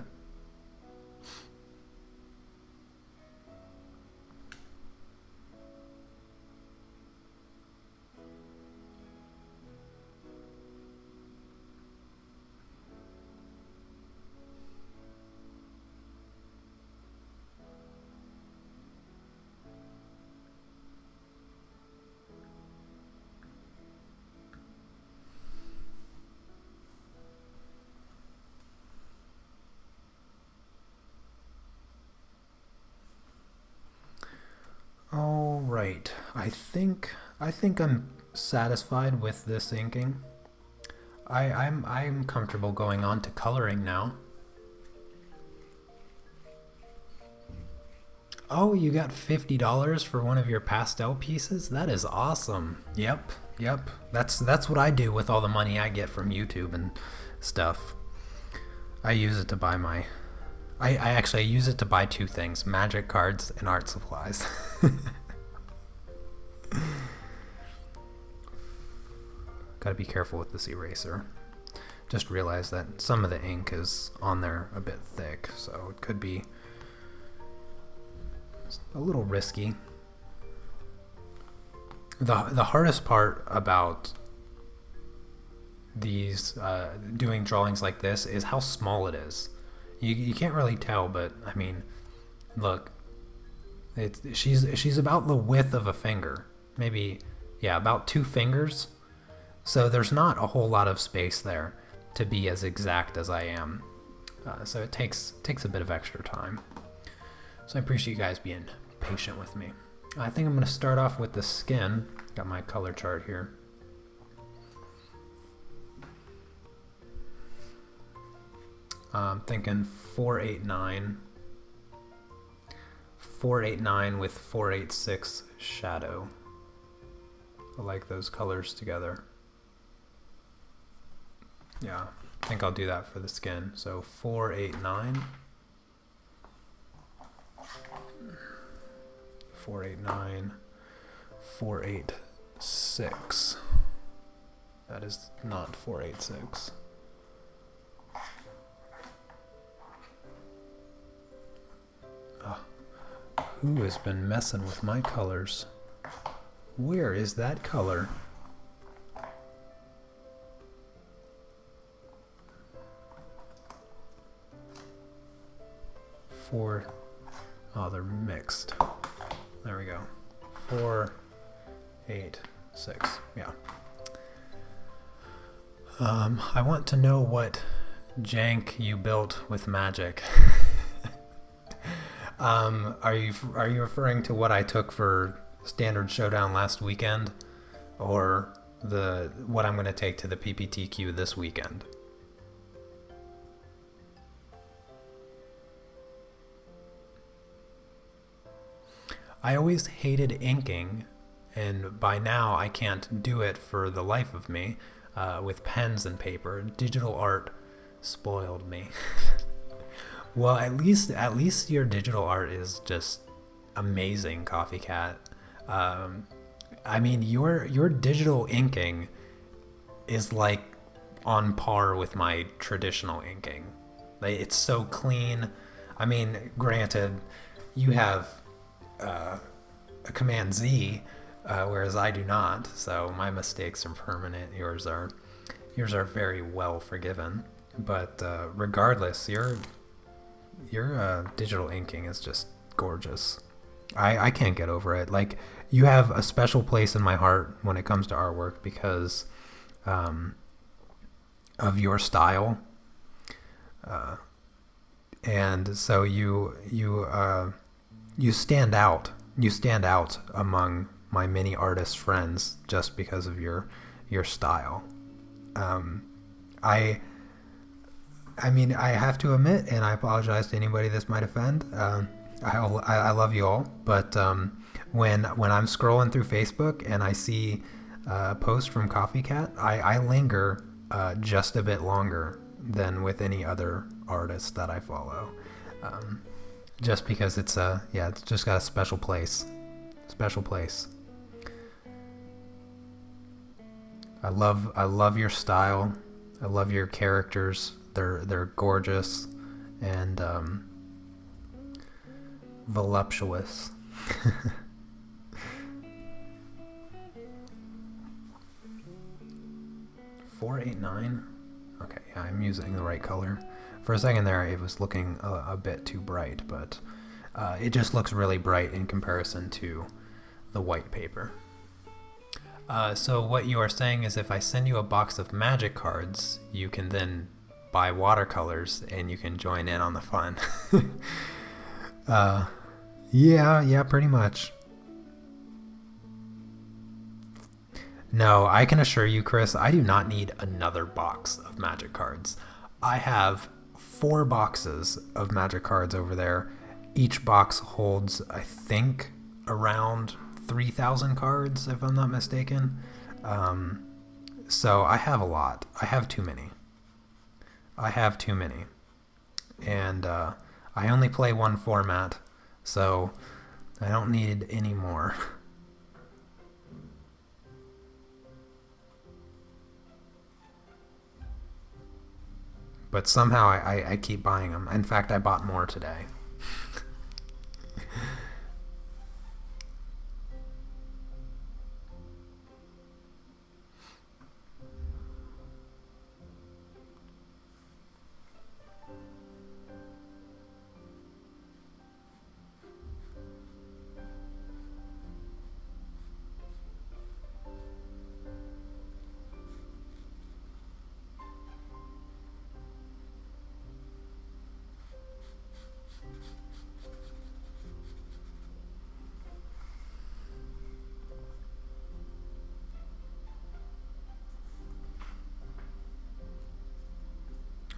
All right, I think I'm satisfied with this inking. I'm comfortable going on to coloring now. Oh, you got $50 for one of your pastel pieces? That is awesome. Yep. That's what I do with all the money I get from YouTube and stuff. I use it to buy my I actually use it to buy 2 things, magic cards and art supplies. Gotta be careful with this eraser. Just realize that some of the ink is on there a bit thick, so it could be a little risky. The hardest part about these doing drawings like this is how small it is. You can't really tell, but I mean, look, she's about the width of a finger, maybe, yeah, about 2 fingers. So there's not a whole lot of space there to be as exact as I am. So it takes a bit of extra time. So I appreciate you guys being patient with me. I think I'm going to start off with the skin. Got my color chart here. I'm thinking 489 with 486 shadow. I like those colors together. Yeah, I think I'll do that for the skin. So 489, 486. That is not 486. Who has been messing with my colors? Where is that color? Oh, they're mixed. There we go. 4, 8, 6. Yeah. I want to know what jank you built with magic. Are you referring to what I took for Standard Showdown last weekend, or what I'm going to take to the PPTQ this weekend? I always hated inking, and by now I can't do it for the life of me with pens and paper. Digital art spoiled me. Well, at least your digital art is just amazing, Coffee Cat. I mean, your digital inking is like on par with my traditional inking. Like, it's so clean. I mean, granted, you have a Command Z, whereas I do not. So my mistakes are permanent. Yours are very well forgiven. But regardless, your digital inking is just gorgeous. I can't get over it. Like, you have a special place in my heart when it comes to artwork because of your style, and so you stand out. You stand out among my many artist friends just because of your style. I mean, I have to admit, and I apologize to anybody this might offend. I love you all, but when I'm scrolling through Facebook and I see a post from Coffee Cat, I linger just a bit longer than with any other artist that I follow, just because it's just got a special place. I love your style. I love your characters. They're gorgeous and voluptuous. 489. Okay, yeah, I'm using the right color. For a second there, it was looking a bit too bright, but it just looks really bright in comparison to the white paper. So what you are saying is if I send you a box of magic cards, you can then buy watercolors and you can join in on the fun. Yeah, pretty much. No, I can assure you, Chris, I do not need another box of magic cards. I have 4 boxes of magic cards over there. Each box holds, I think, around 3,000 cards, if I'm not mistaken. So I have a lot. I have too many. And I only play one format, so I don't need any more. But somehow I keep buying them. In fact, I bought more today.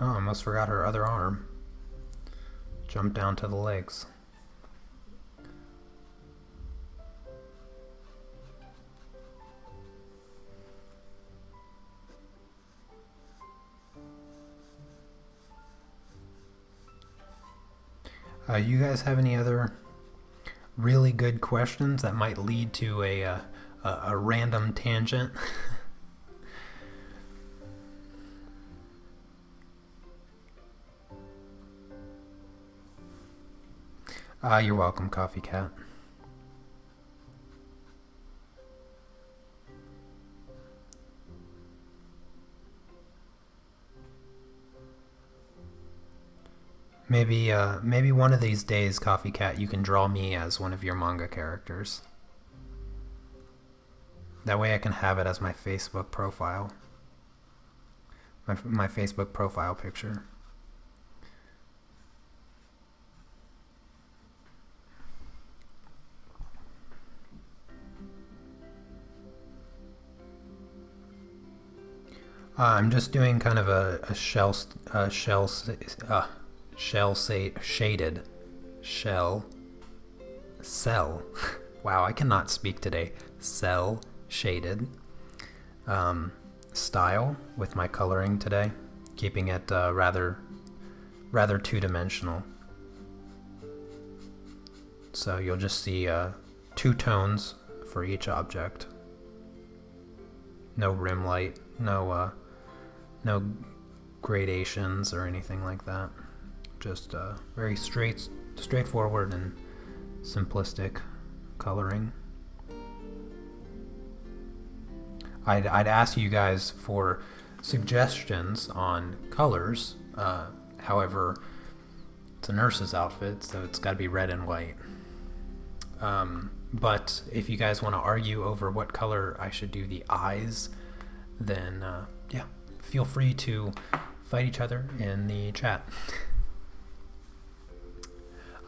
Oh, I almost forgot her other arm. Jump down to the legs. You guys have any other really good questions that might lead to a random tangent? You're welcome, Coffee Cat. Maybe one of these days, Coffee Cat, you can draw me as one of your manga characters. That way I can have it as my Facebook profile. My Facebook profile picture. I'm just doing kind of a cell. Wow, I cannot speak today. Cell shaded style with my coloring today, keeping it rather two-dimensional. So you'll just see 2 tones for each object. No rim light, no gradations or anything like that. Just very straightforward and simplistic. coloring. I'd ask you guys for suggestions on colors. However, it's a nurse's outfit, so it's got to be red and white. But if you guys want to argue over what color I should do the eyes, then yeah, feel free to fight each other in the chat.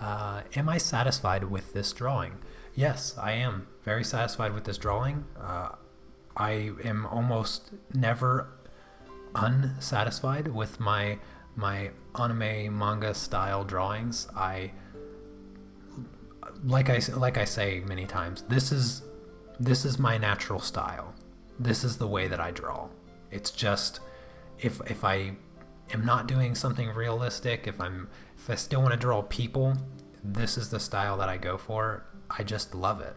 Am I satisfied with this drawing? Yes, I am very satisfied with this drawing. I am almost never unsatisfied with my anime manga style drawings. Like I say many times, this is my natural style. This is the way that I draw. It's just if I am not doing something realistic, if I still want to draw people, this is the style that I go for. I just love it.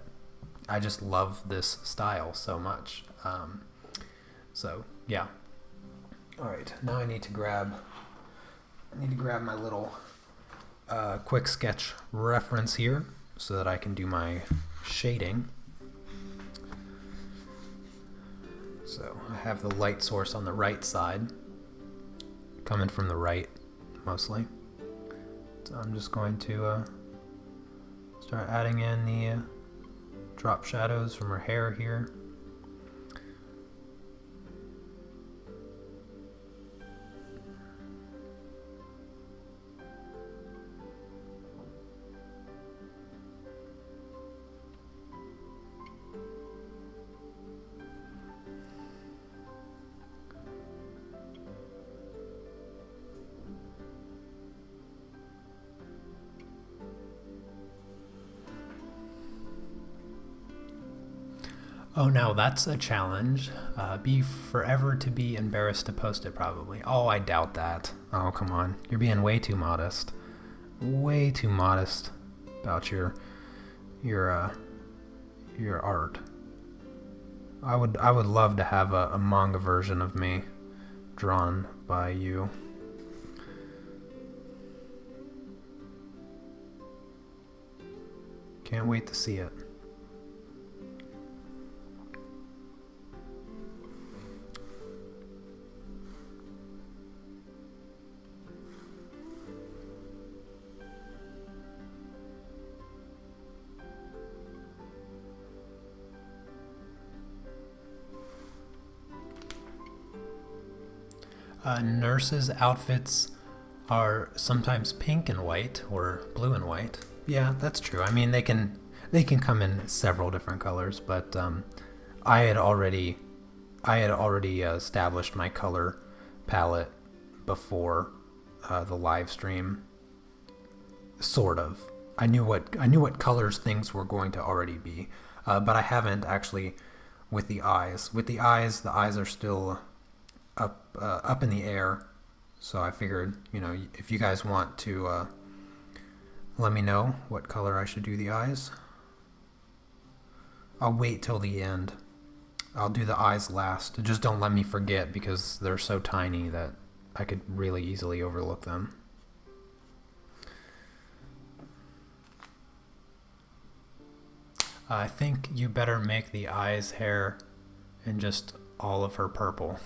I just love this style so much. So yeah. All right, now I need to grab my little quick sketch reference here so that I can do my shading. So I have the light source on the right side, coming from the right mostly. So I'm just going to start adding in the drop shadows from her hair here. Oh, now that's a challenge. Be forever to be embarrassed to post it, probably. Oh, I doubt that. Oh, come on. You're being way too modest. Way too modest about your art. I would love to have a manga version of me drawn by you. Can't wait to see it. Nurses' outfits are sometimes pink and white or blue and white. Yeah, that's true. I mean, they can come in several different colors, but I had already established my color palette before the live stream. Sort of. I knew what colors things were going to already be, but I haven't actually with the eyes. With the eyes are still up in the air, so I figured, if you guys want to let me know what color I should do the eyes. I'll wait till the end. I'll do the eyes last. Just don't let me forget, because they're so tiny that I could really easily overlook them. I think you better make the eyes hair and just all of her purple.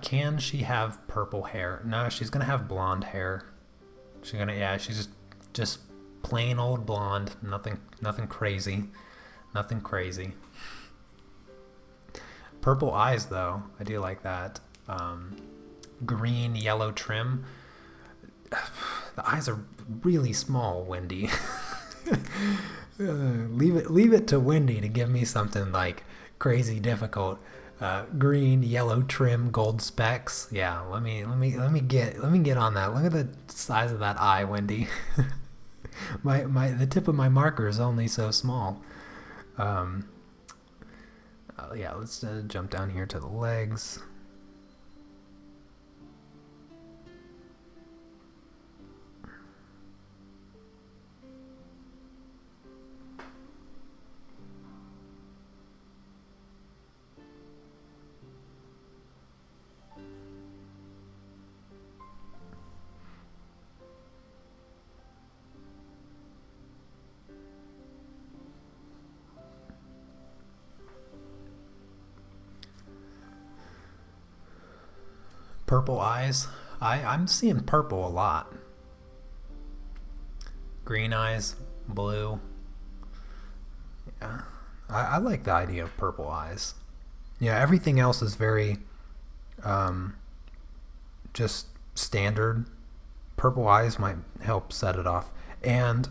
Can she have purple hair? No, she's gonna have blonde hair. She's just plain old blonde. Nothing crazy. Nothing crazy. Purple eyes though, I do like that. Green, yellow trim. The eyes are really small, Wendy. Leave it to Wendy to give me something like crazy difficult. Green, yellow trim, gold specks. Yeah, let me get on that. Look at the size of that eye, Wendy. The tip of my marker is only so small. Yeah, let's jump down here to the legs. Purple eyes. I'm seeing purple a lot. Green eyes, blue. Yeah, I like the idea of purple eyes. Yeah, everything else is very just standard. Purple eyes might help set it off. And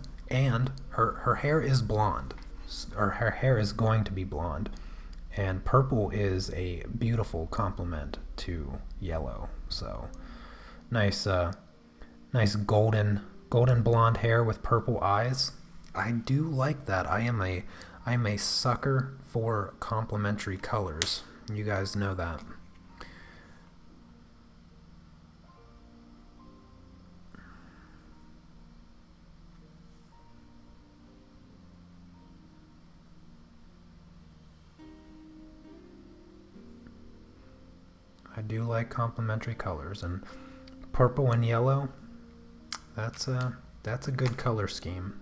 her hair is blonde. Or her hair is going to be blonde. And purple is a beautiful complement to yellow. So nice golden blonde hair with purple eyes. I do like that. I am a sucker for complementary colors. You guys know that. I do like complementary colors, and purple and yellow, that's a good color scheme.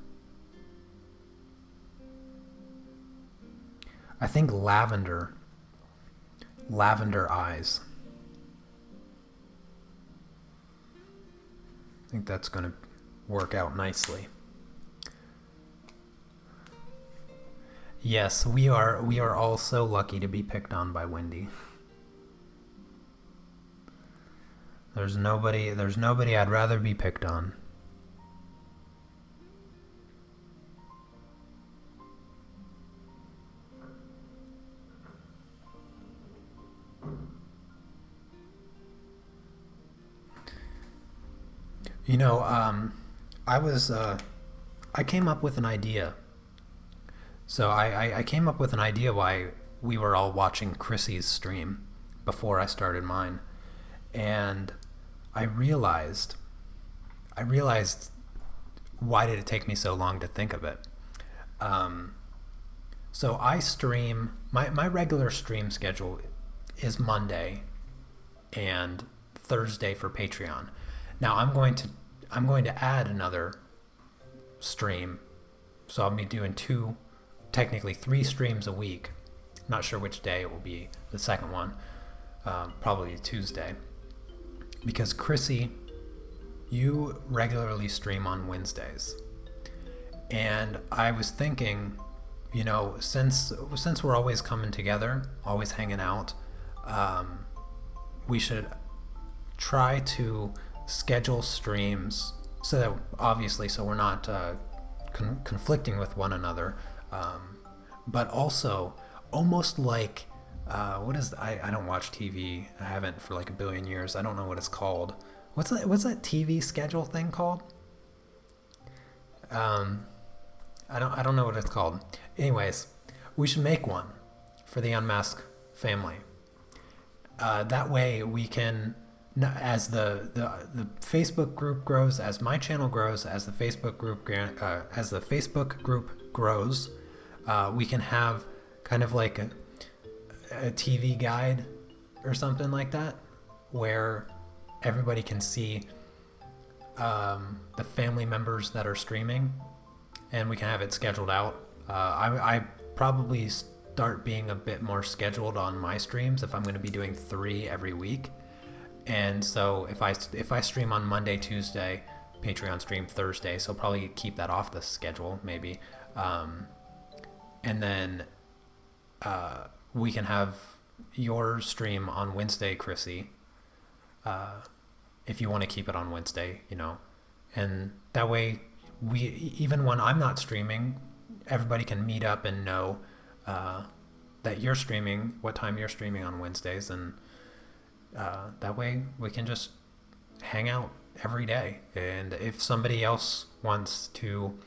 I think lavender eyes. I think that's going to work out nicely. Yes, we are all so lucky to be picked on by Wendy. There's nobody I'd rather be picked on. You know, I came up with an idea. So I came up with an idea why we were all watching Chrissy's stream before I started mine. And I realized why did it take me so long to think of it? So I stream, my regular stream schedule is Monday and Thursday for Patreon. Now I'm going to add another stream, so I'll be doing technically three streams a week. Not sure which day it will be, the second one, probably Tuesday. Because Chrissy, you regularly stream on Wednesdays. And I was thinking, you know, since we're always coming together, always hanging out, we should try to schedule streams so that obviously so we're not conflicting with one another, but also almost like I don't watch TV. I haven't for like a billion years. I don't know what it's called. What's that TV schedule thing called? I don't know what it's called. Anyways, we should make one for the Unmasked family. That way we can, as the Facebook group grows, as my channel grows, as the Facebook group grows, we can have kind of like a TV guide or something like that, where everybody can see the family members that are streaming, and we can have it scheduled out. I probably start being a bit more scheduled on my streams if I'm going to be doing 3 every week. And so if I stream on Monday, Tuesday, Patreon stream Thursday, so I'll probably keep that off the schedule maybe. And then we can have your stream on Wednesday, Chrissy, if you want to keep it on Wednesday, you know. And that way, even when I'm not streaming, everybody can meet up and know that you're streaming, what time you're streaming on Wednesdays, and that way we can just hang out every day. And if somebody else wants to,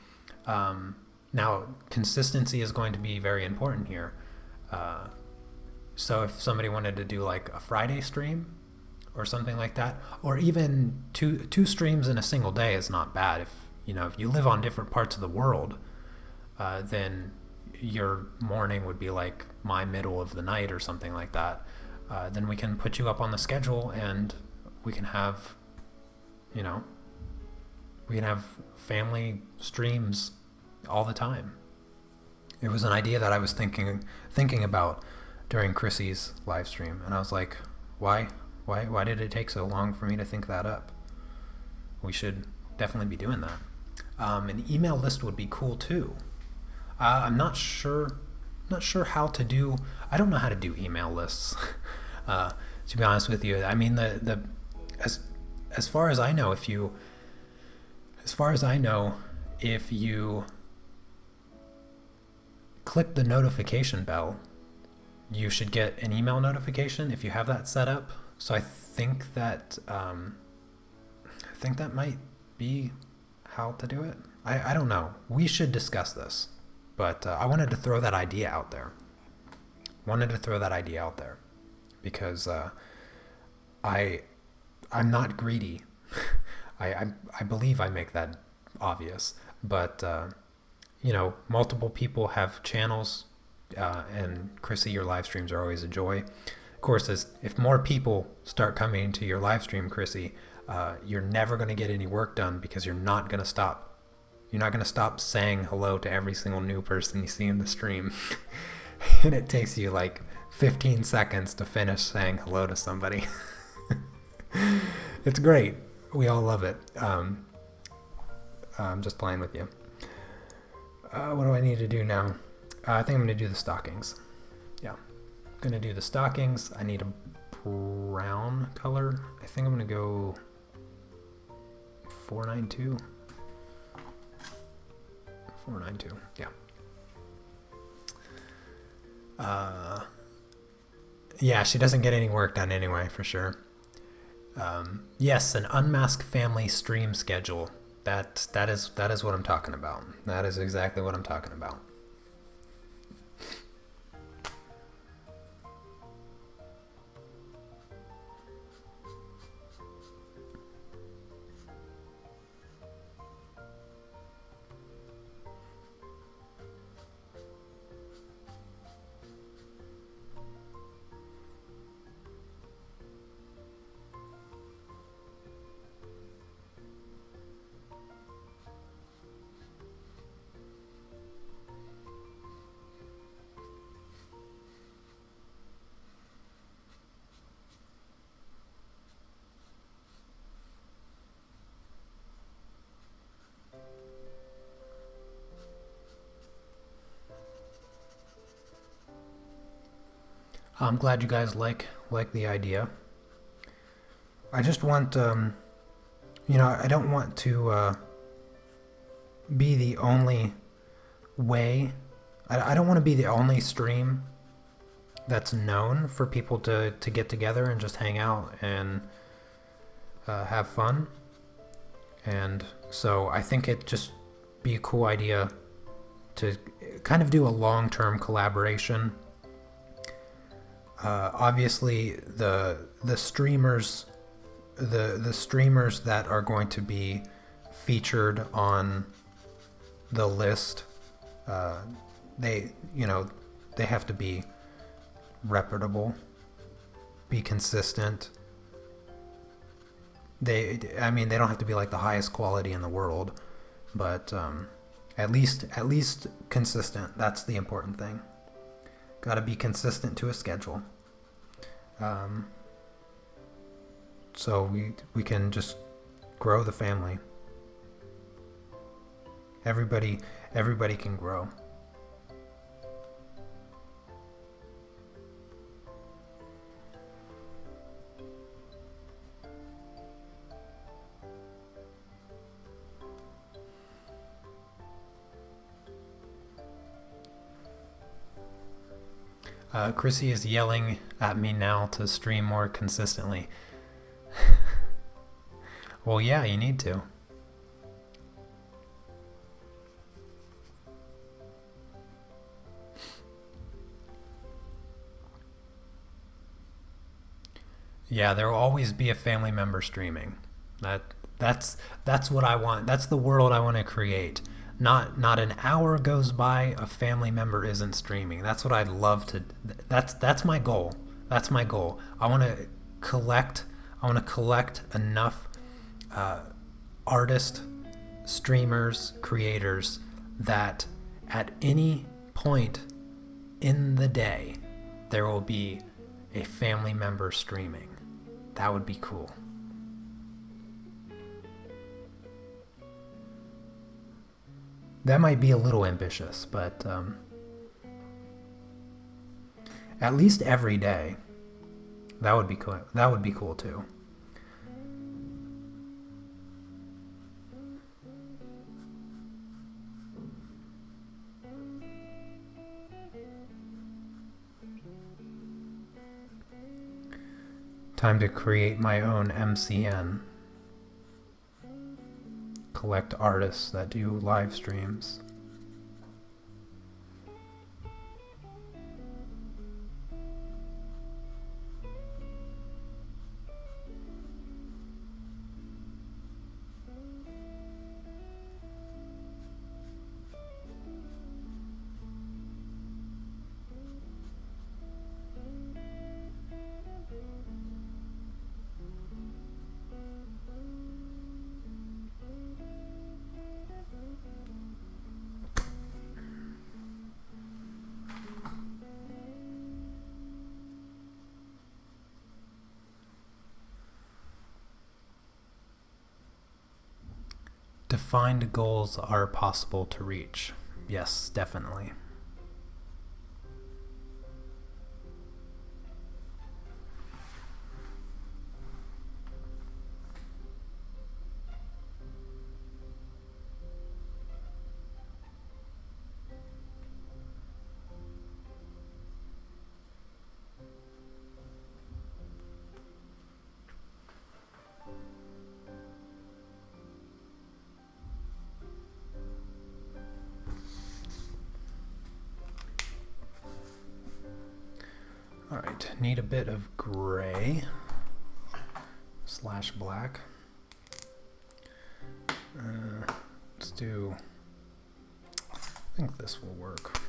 now consistency is going to be very important here. So if somebody wanted to do like a Friday stream or something like that, or even two streams in a single day is not bad. If you live on different parts of the world, then your morning would be like my middle of the night or something like that. Then we can put you up on the schedule, and we can have, family streams all the time. It was an idea that I was thinking about during Chrissy's live stream, and I was like, why Why did it take so long for me to think that up? We should definitely be doing that. An email list would be cool too. I'm not sure how to do. I don't know how to do email lists. To be honest with you, I mean as far as I know, if you click the notification bell, you should get an email notification if you have that set up. So I think that might be how to do it. I don't know. We should discuss this, but I wanted to throw that idea out there. Because I'm not greedy. I believe I make that obvious, but multiple people have channels, and Chrissy, your live streams are always a joy. Of course, if more people start coming to your live stream, Chrissy, you're never going to get any work done because you're not going to stop. You're not going to stop saying hello to every single new person you see in the stream. And it takes you like 15 seconds to finish saying hello to somebody. It's great. We all love it. I'm just playing with you. What do I need to do now? I think I'm going to do the stockings. Yeah. I'm going to do the stockings. I need a brown color. I think I'm going to go 492. 492. Yeah. Yeah, she doesn't get any work done anyway, for sure. Yes, an unmasked family stream schedule. That is what I'm talking about. That is exactly what I'm talking about. I'm glad you guys like the idea. I just want, I don't want to be the only way. I don't want to be the only stream that's known for people to get together and just hang out and have fun. And so I think it'd just be a cool idea to kind of do a long-term collaboration. Obviously, the streamers that are going to be featured on the list, they have to be reputable, be consistent. They don't have to be like the highest quality in the world, but at least consistent. That's the important thing. Got to be consistent to a schedule. So we can just grow the family. Everybody can grow. Chrissy is yelling at me now to stream more consistently. Well, yeah, you need to. Yeah, there will always be a family member streaming. That's what I want. That's the world I want to create. Not an hour goes by a family member isn't streaming. That's what I'd love to. That's my goal. That's my goal. I want to collect enough artists, streamers, creators that at any point in the day there will be a family member streaming. That would be cool. That might be a little ambitious, but at least every day. That would be cool. That would be cool too. Time to create my own MCN. Collect artists that do live streams. Defined goals are possible to reach. Yes, definitely. Alright, need a bit of gray / black. Let's do, I think this will work.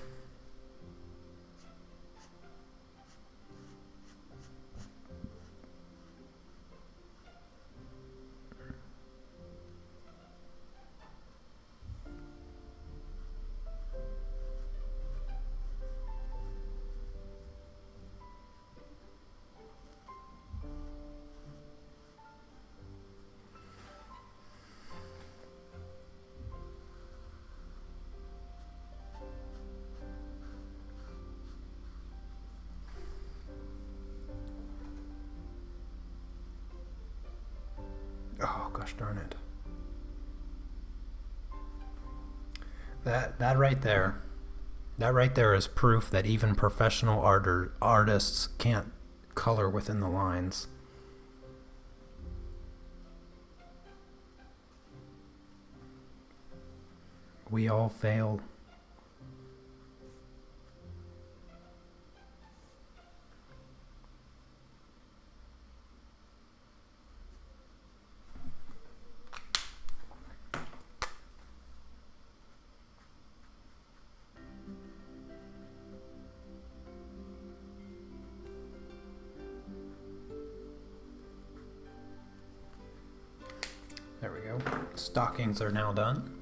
Oh, gosh darn it. That right there is proof that even professional artists can't color within the lines. We all fail. There we go. Stockings are now done.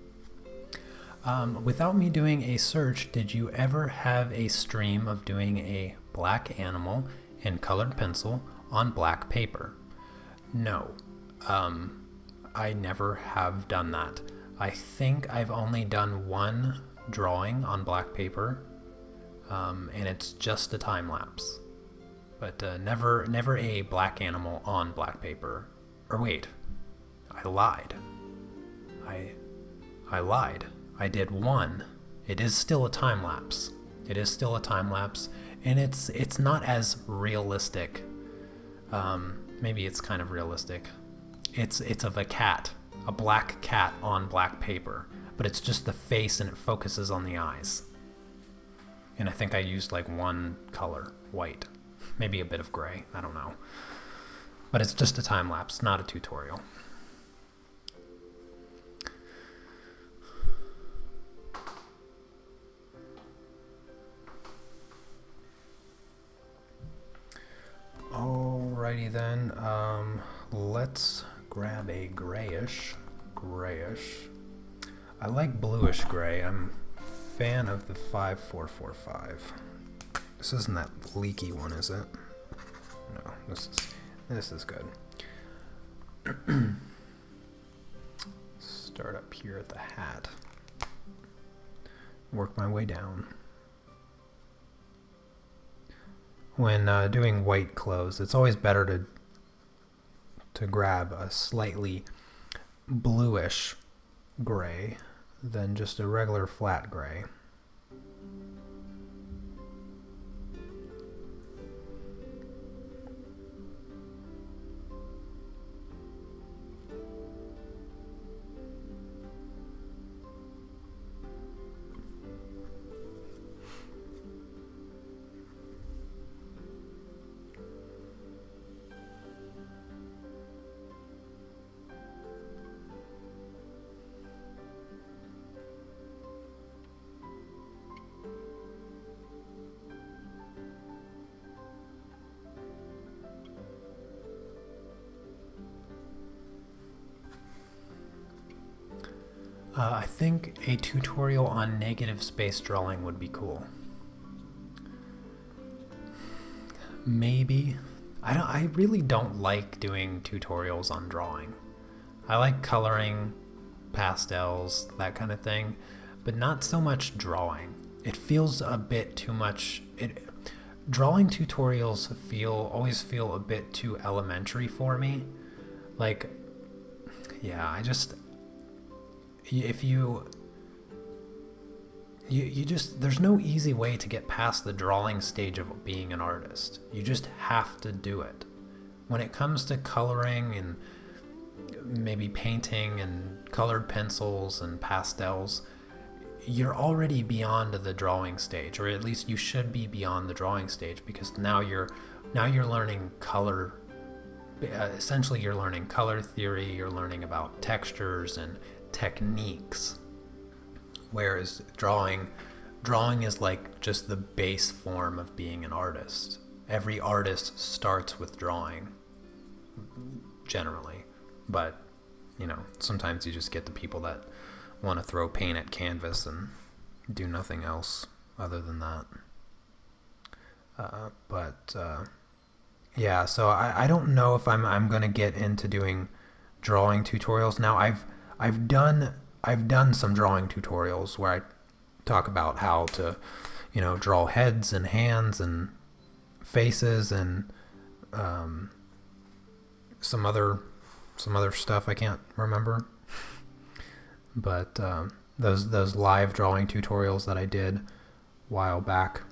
Without me doing a search, did you ever have a stream of doing a black animal in colored pencil on black paper? No. I never have done that. I think I've only done one drawing on black paper, and it's just a time lapse. But never a black animal on black paper. Or wait. I lied. I lied. I did one. It is still a time lapse. It is still a time lapse, and it's not as realistic. Maybe it's kind of realistic. It's of a cat, a black cat on black paper, but it's just the face and it focuses on the eyes. And I think I used like one color, white, maybe a bit of gray. I don't know. But it's just a time lapse, not a tutorial. Alrighty then, let's grab a grayish. I like bluish gray. I'm a fan of the 5445. This isn't that leaky one, is it? No, This is good. Start up here at the hat. Work my way down. When doing white clothes, it's always better to grab a slightly bluish gray than just a regular flat gray. I think a tutorial on negative space drawing would be cool. Maybe. I really don't like doing tutorials on drawing. I like coloring, pastels, that kind of thing, but not so much drawing. It feels a bit too much. Drawing tutorials always feel a bit too elementary for me. Like, yeah, if you just, there's no easy way to get past the drawing stage of being an artist. You just have to do it. When it comes to coloring and maybe painting and colored pencils and pastels, you're already beyond the drawing stage, or at least you should be beyond the drawing stage, because now you're learning color. Essentially, you're learning color theory, you're learning about textures and techniques, whereas drawing is like just the base form of being an artist. Every artist starts with drawing, generally, but sometimes you just get the people that want to throw paint at canvas and do nothing else other than that. Yeah, so I don't know if I'm gonna get into doing drawing tutorials now. I've done some drawing tutorials where I talk about how to, draw heads and hands and faces and some other stuff I can't remember. But those live drawing tutorials that I did a while back.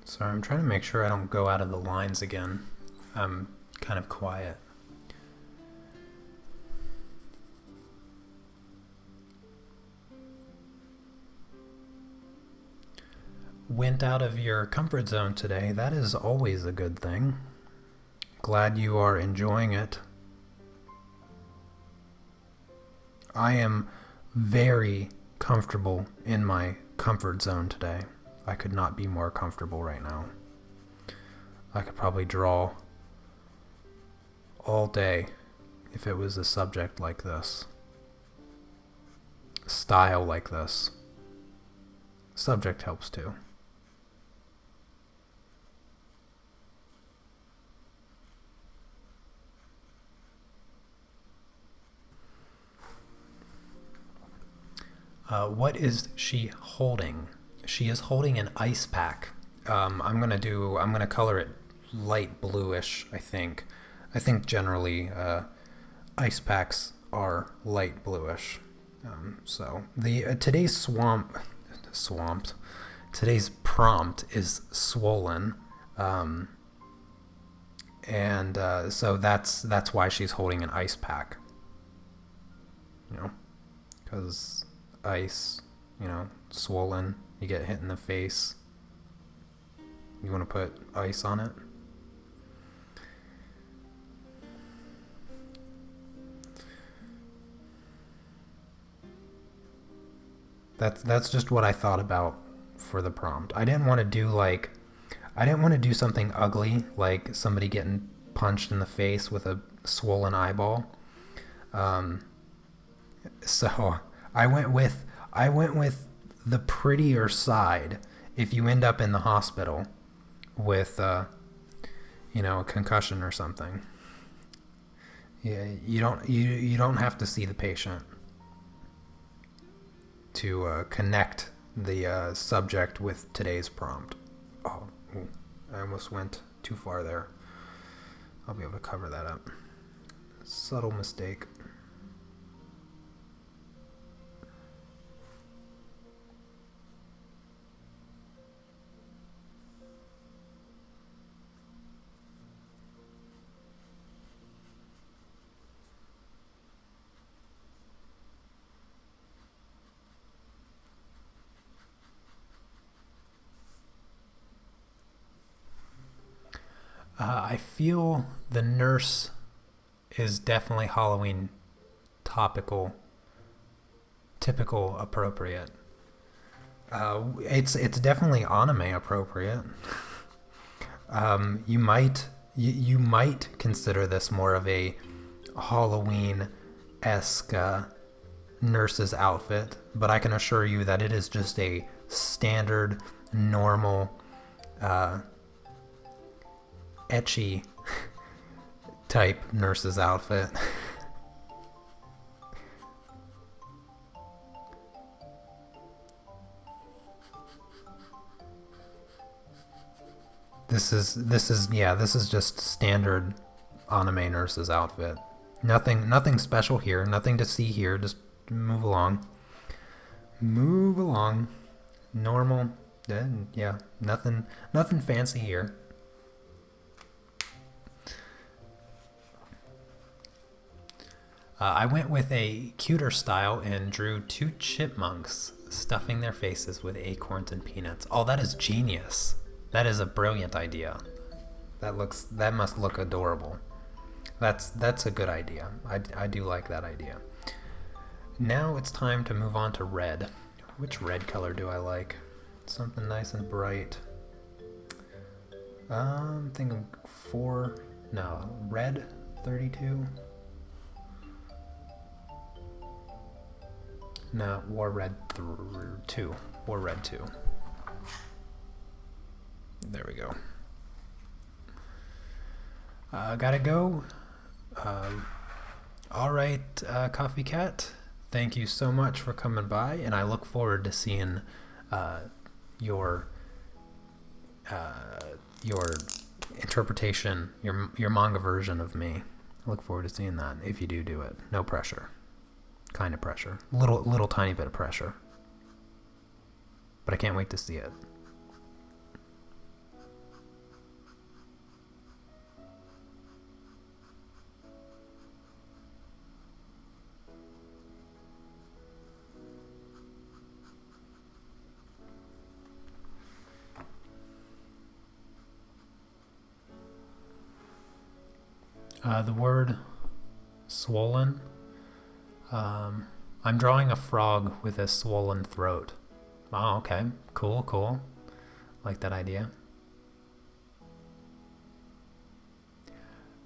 Sorry, I'm trying to make sure I don't go out of the lines again. I'm kind of quiet. Went out of your comfort zone today. That is always a good thing. Glad you are enjoying it. I am very comfortable in my comfort zone today. I could not be more comfortable right now. I could probably draw all day if it was a subject like this. A style like this. Subject helps too. What is she holding? She is holding an ice pack. I'm gonna color it light bluish, I think. I think generally ice packs are light bluish. So the today's today's prompt is swollen. And so that's why she's holding an ice pack. You know, because ice, you know, swollen, you get hit in the face. You want to put ice on it. That's just what I thought about for the prompt. I didn't want to do something ugly like somebody getting punched in the face with a swollen eyeball. So I went with the prettier side. If you end up in the hospital with you know, a concussion or something, yeah, you don't have to see the patient to connect the subject with today's prompt. Oh, I almost went too far there. I'll be able to cover that up. Subtle mistake. I feel the nurse is definitely Halloween typical, appropriate. It's definitely anime appropriate. You might consider this more of a Halloween-esque nurse's outfit, but I can assure you that it is just a standard, normal, ecchi type nurse's outfit. This is just standard anime nurse's outfit. Nothing special here, nothing to see here, just move along. Normal. Yeah, nothing fancy here. I went with a cuter style and drew 2 chipmunks stuffing their faces with acorns and peanuts. Oh, that is genius. That is a brilliant idea. That must look adorable. That's a good idea. I do like that idea. Now it's time to move on to red. Which red color do I like? Something nice and bright. I'm thinking red 32. No, War Red 2. War Red 2. There we go. Gotta go. Alright, Coffee Cat. Thank you so much for coming by, and I look forward to seeing your interpretation, your manga version of me. I look forward to seeing that if you do it. No pressure. Kind of pressure. Little tiny bit of pressure. But I can't wait to see it. The word swollen. I'm drawing a frog with a swollen throat. Oh, okay. Cool. Like that idea.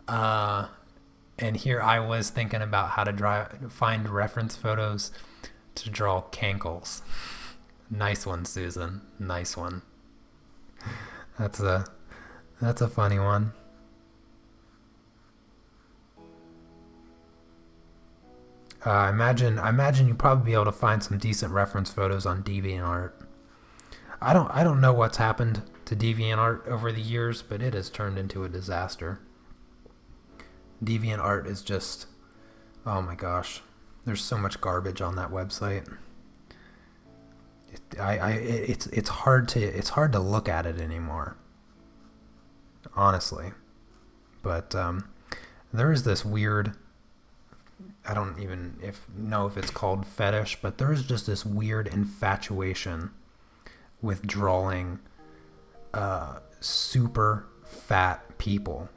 And here I was thinking about how to find reference photos to draw cankles. Nice one, Susan. Nice one. That's a funny one. I imagine you'd probably be able to find some decent reference photos on DeviantArt. I don't know what's happened to DeviantArt over the years, but it has turned into a disaster. DeviantArt is just, oh my gosh, there's so much garbage on that website. It's hard to look at it anymore. Honestly, but there is this weird, I don't even know if it's called fetish, but there's just this weird infatuation with drawing super fat people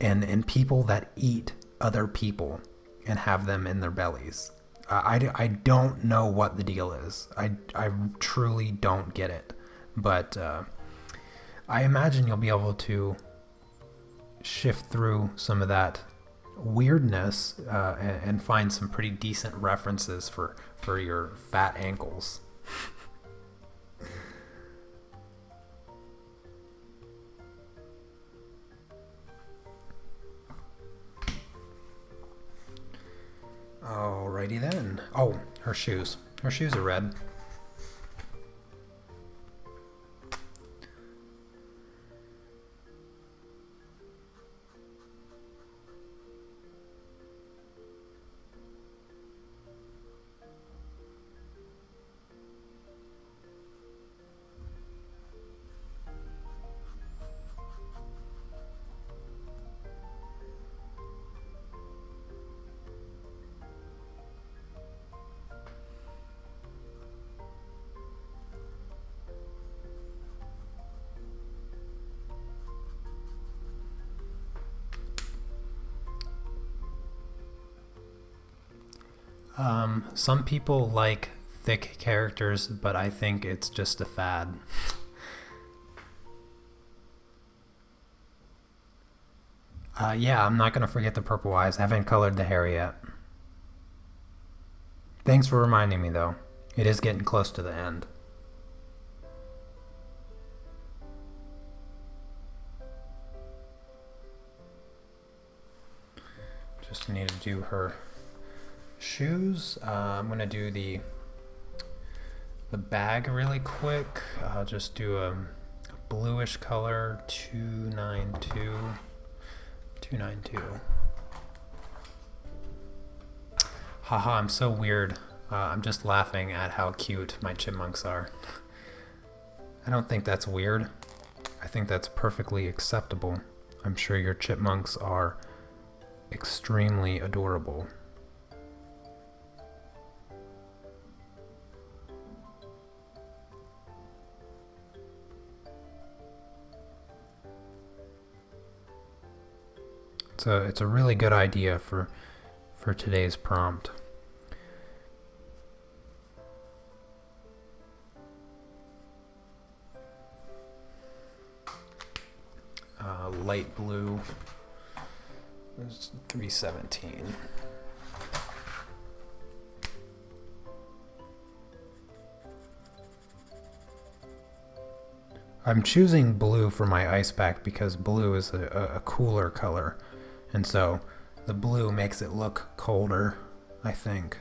and people that eat other people and have them in their bellies. I don't know what the deal is. I truly don't get it. But I imagine you'll be able to shift through some of that weirdness and find some pretty decent references for your fat ankles. Alrighty then. Oh, her shoes. Her shoes are red. Some people like thick characters, but I think it's just a fad. Yeah, I'm not going to forget the purple eyes. I haven't colored the hair yet. Thanks for reminding me, though. It is getting close to the end. Just need to do her shoes. I'm gonna do the bag really quick. I'll just do a bluish color, 292. Haha, I'm so weird. I'm just laughing at how cute my chipmunks are. I don't think that's weird. I think that's perfectly acceptable. I'm sure your chipmunks are extremely adorable. It's a really good idea for today's prompt. Light blue is 317. I'm choosing blue for my ice pack because blue is a cooler color. And so the blue makes it look colder, I think.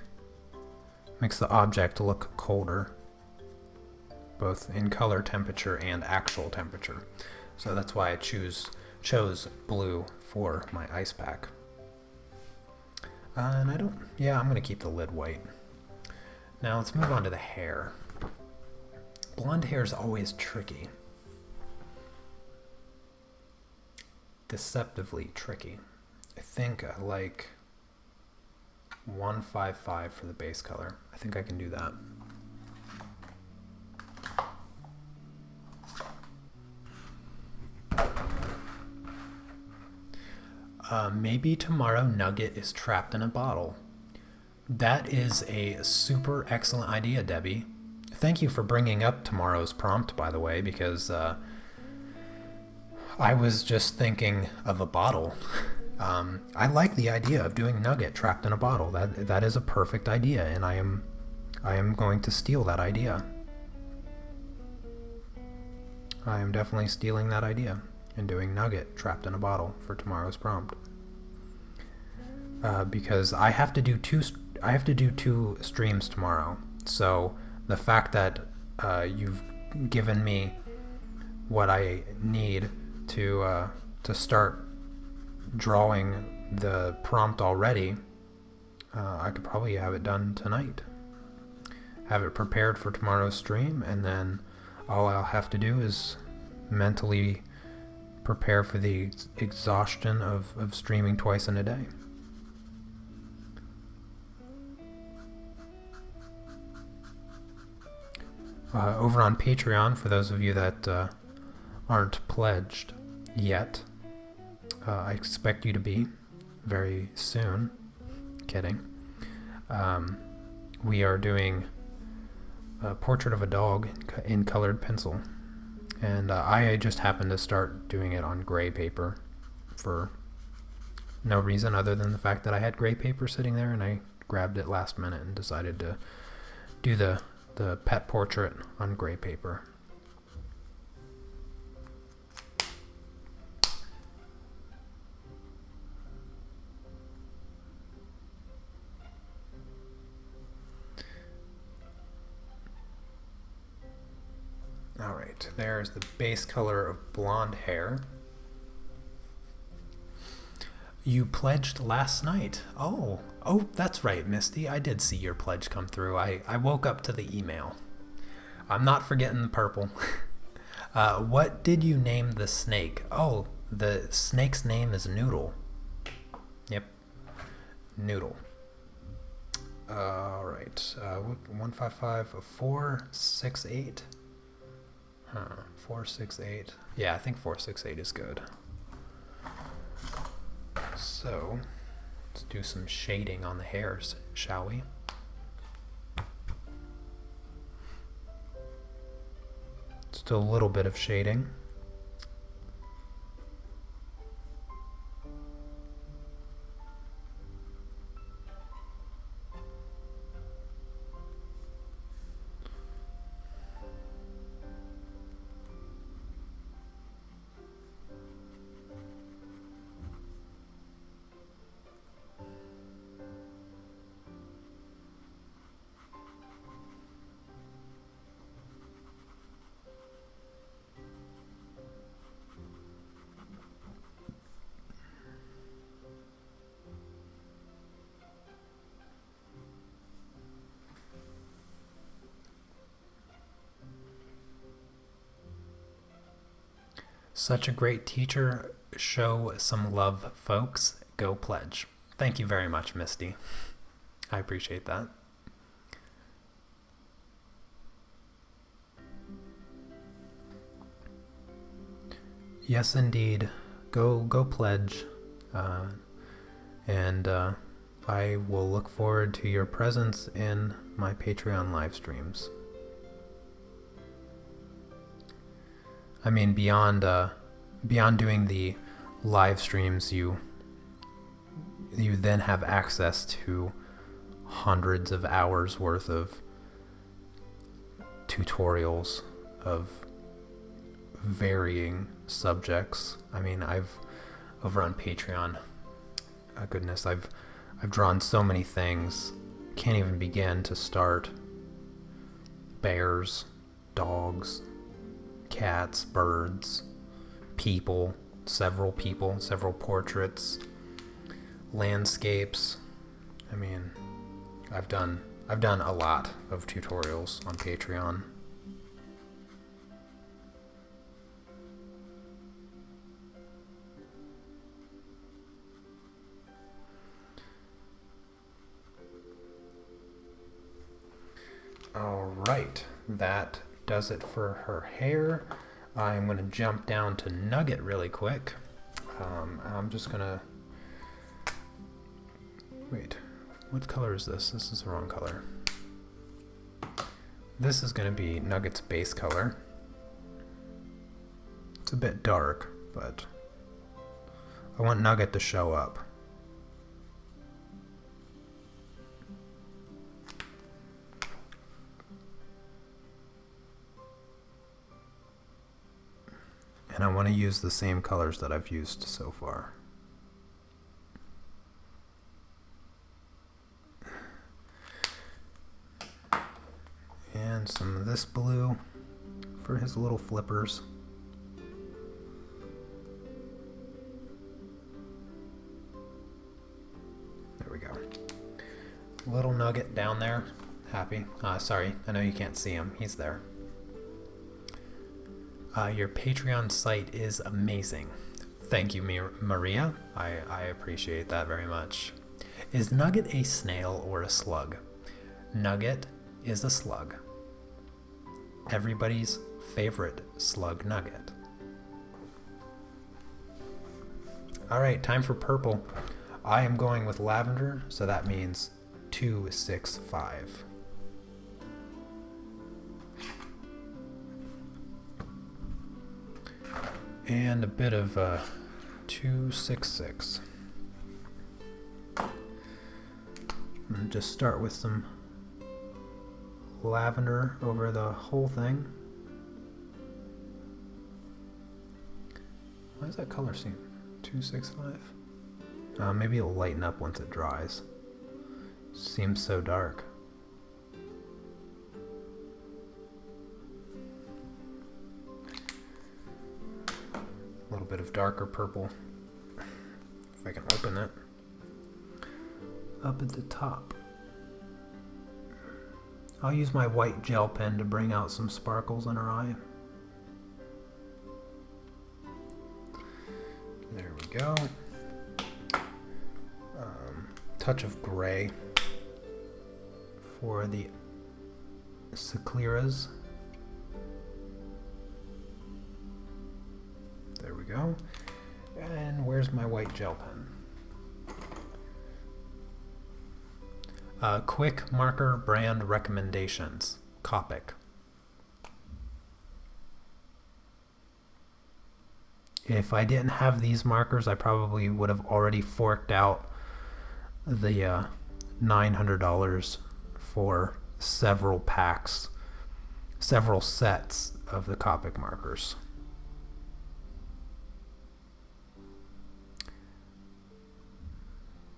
Makes the object look colder, both in color temperature and actual temperature. So that's why I chose blue for my ice pack. And I'm gonna keep the lid white. Now let's move on to the hair. Blonde hair is always tricky. Deceptively tricky. I think I like 155 for the base color. I think I can do that. Maybe tomorrow Nugget is trapped in a bottle. That is a super excellent idea, Debbie. Thank you for bringing up tomorrow's prompt, by the way, because I was just thinking of a bottle. I like the idea of doing Nugget trapped in a bottle. That is a perfect idea, and I am going to steal that idea. I am definitely stealing that idea and doing Nugget trapped in a bottle for tomorrow's prompt. Because I have to do two streams tomorrow. So the fact that you've given me what I need to start drawing the prompt already, I could probably have it done tonight. Have it prepared for tomorrow's stream, and then all I'll have to do is mentally prepare for the exhaustion of streaming twice in a day. Over on Patreon, for those of you that aren't pledged yet, I expect you to be very soon. Kidding. We are doing a portrait of a dog in colored pencil, and I just happened to start doing it on gray paper for no reason other than the fact that I had gray paper sitting there, and I grabbed it last minute and decided to do the pet portrait on gray paper. Alright, there's the base color of blonde hair. You pledged last night. Oh, that's right, Misty. I did see your pledge come through. I woke up to the email. I'm not forgetting the purple. What did you name the snake? Oh, the snake's name is Noodle. Yep, Noodle. Alright, 155, 468. 468. Yeah, I think 468 is good. So, let's do some shading on the hairs, shall we? Just a little bit of shading. Such a great teacher. Show some love, folks. Go pledge. Thank you very much, Misty. I appreciate that. Yes, indeed. Go pledge. And I will look forward to your presence in my Patreon live streams. I mean, beyond doing the live streams, you then have access to hundreds of hours worth of tutorials of varying subjects. I mean, over on Patreon, goodness, I've drawn so many things. Can't even begin to start. Bears, dogs, cats, birds, several people, several portraits, landscapes. I mean, I've done a lot of tutorials on Patreon. All right, that does it for her hair. I'm going to jump down to Nugget really quick. I'm just going to... Wait, what color is this? This is the wrong color. This is going to be Nugget's base color. It's a bit dark, but I want Nugget to show up. And I want to use the same colors that I've used so far. And some of this blue for his little flippers. There we go. Little Nugget down there. Happy. Sorry, I know you can't see him. He's there. Your Patreon site is amazing. Thank you, Maria. I appreciate that very much. Is Nugget a snail or a slug? Nugget is a slug. Everybody's favorite slug nugget. Alright, time for purple. I am going with lavender, so that means 265. And a bit of 266. Just start with some lavender over the whole thing. Why does that color seem 265? Maybe it'll lighten up once it dries. Seems so dark. A little bit of darker purple, if I can open it. Up at the top. I'll use my white gel pen to bring out some sparkles in her eye. There we go. Touch of gray for the scleras. There we go. And where's my white gel pen? Quick marker brand recommendations. Copic. If I didn't have these markers, I probably would have already forked out the $900 for several packs, several sets of the Copic markers.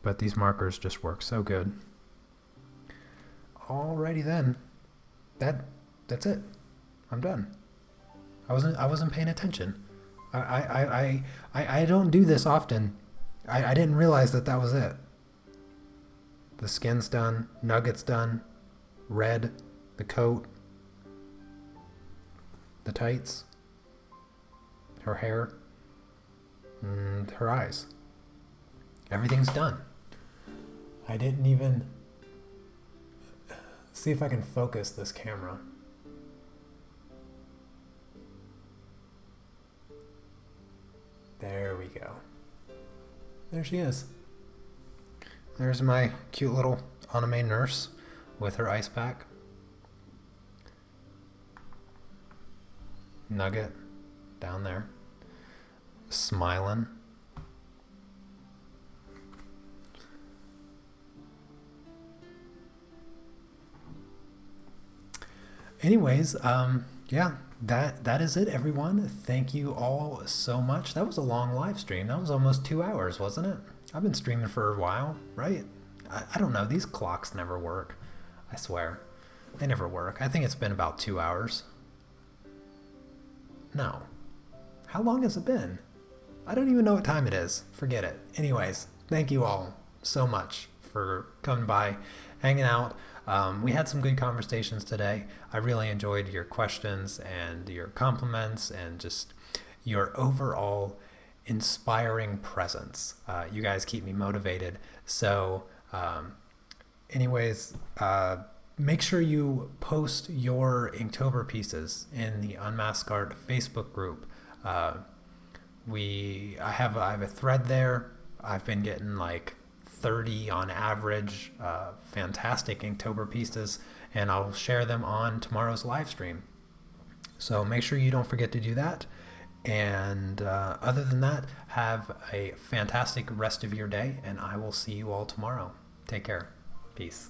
But these markers just work so good. Alrighty then. That's it. I'm done. I wasn't paying attention. I don't do this often. I didn't realize that was it. The skin's done, nugget's done, red, the coat, the tights, her hair, and her eyes. Everything's done. I didn't even see if I can focus this camera. There we go. There she is. There's my cute little anime nurse with her ice pack. Nugget down there, smiling. Anyways, yeah, that is it, everyone. Thank you all so much. That was a long live stream. That was almost 2 hours, wasn't it? I've been streaming for a while, right? I don't know. These clocks never work. I swear. They never work. I think it's been about 2 hours. No. How long has it been? I don't even know what time it is. Forget it. Anyways, thank you all so much for coming by, hanging out. We had some good conversations today. I really enjoyed your questions and your compliments and just your overall inspiring presence. You guys keep me motivated. So anyways, make sure you post your Inktober pieces in the Unmasked Art Facebook group. I have a thread there. I've been getting like 30 on average fantastic Inktober pieces, and I'll share them on tomorrow's live stream. So make sure you don't forget to do that. And other than that, have a fantastic rest of your day, and I will see you all tomorrow. Take care. Peace.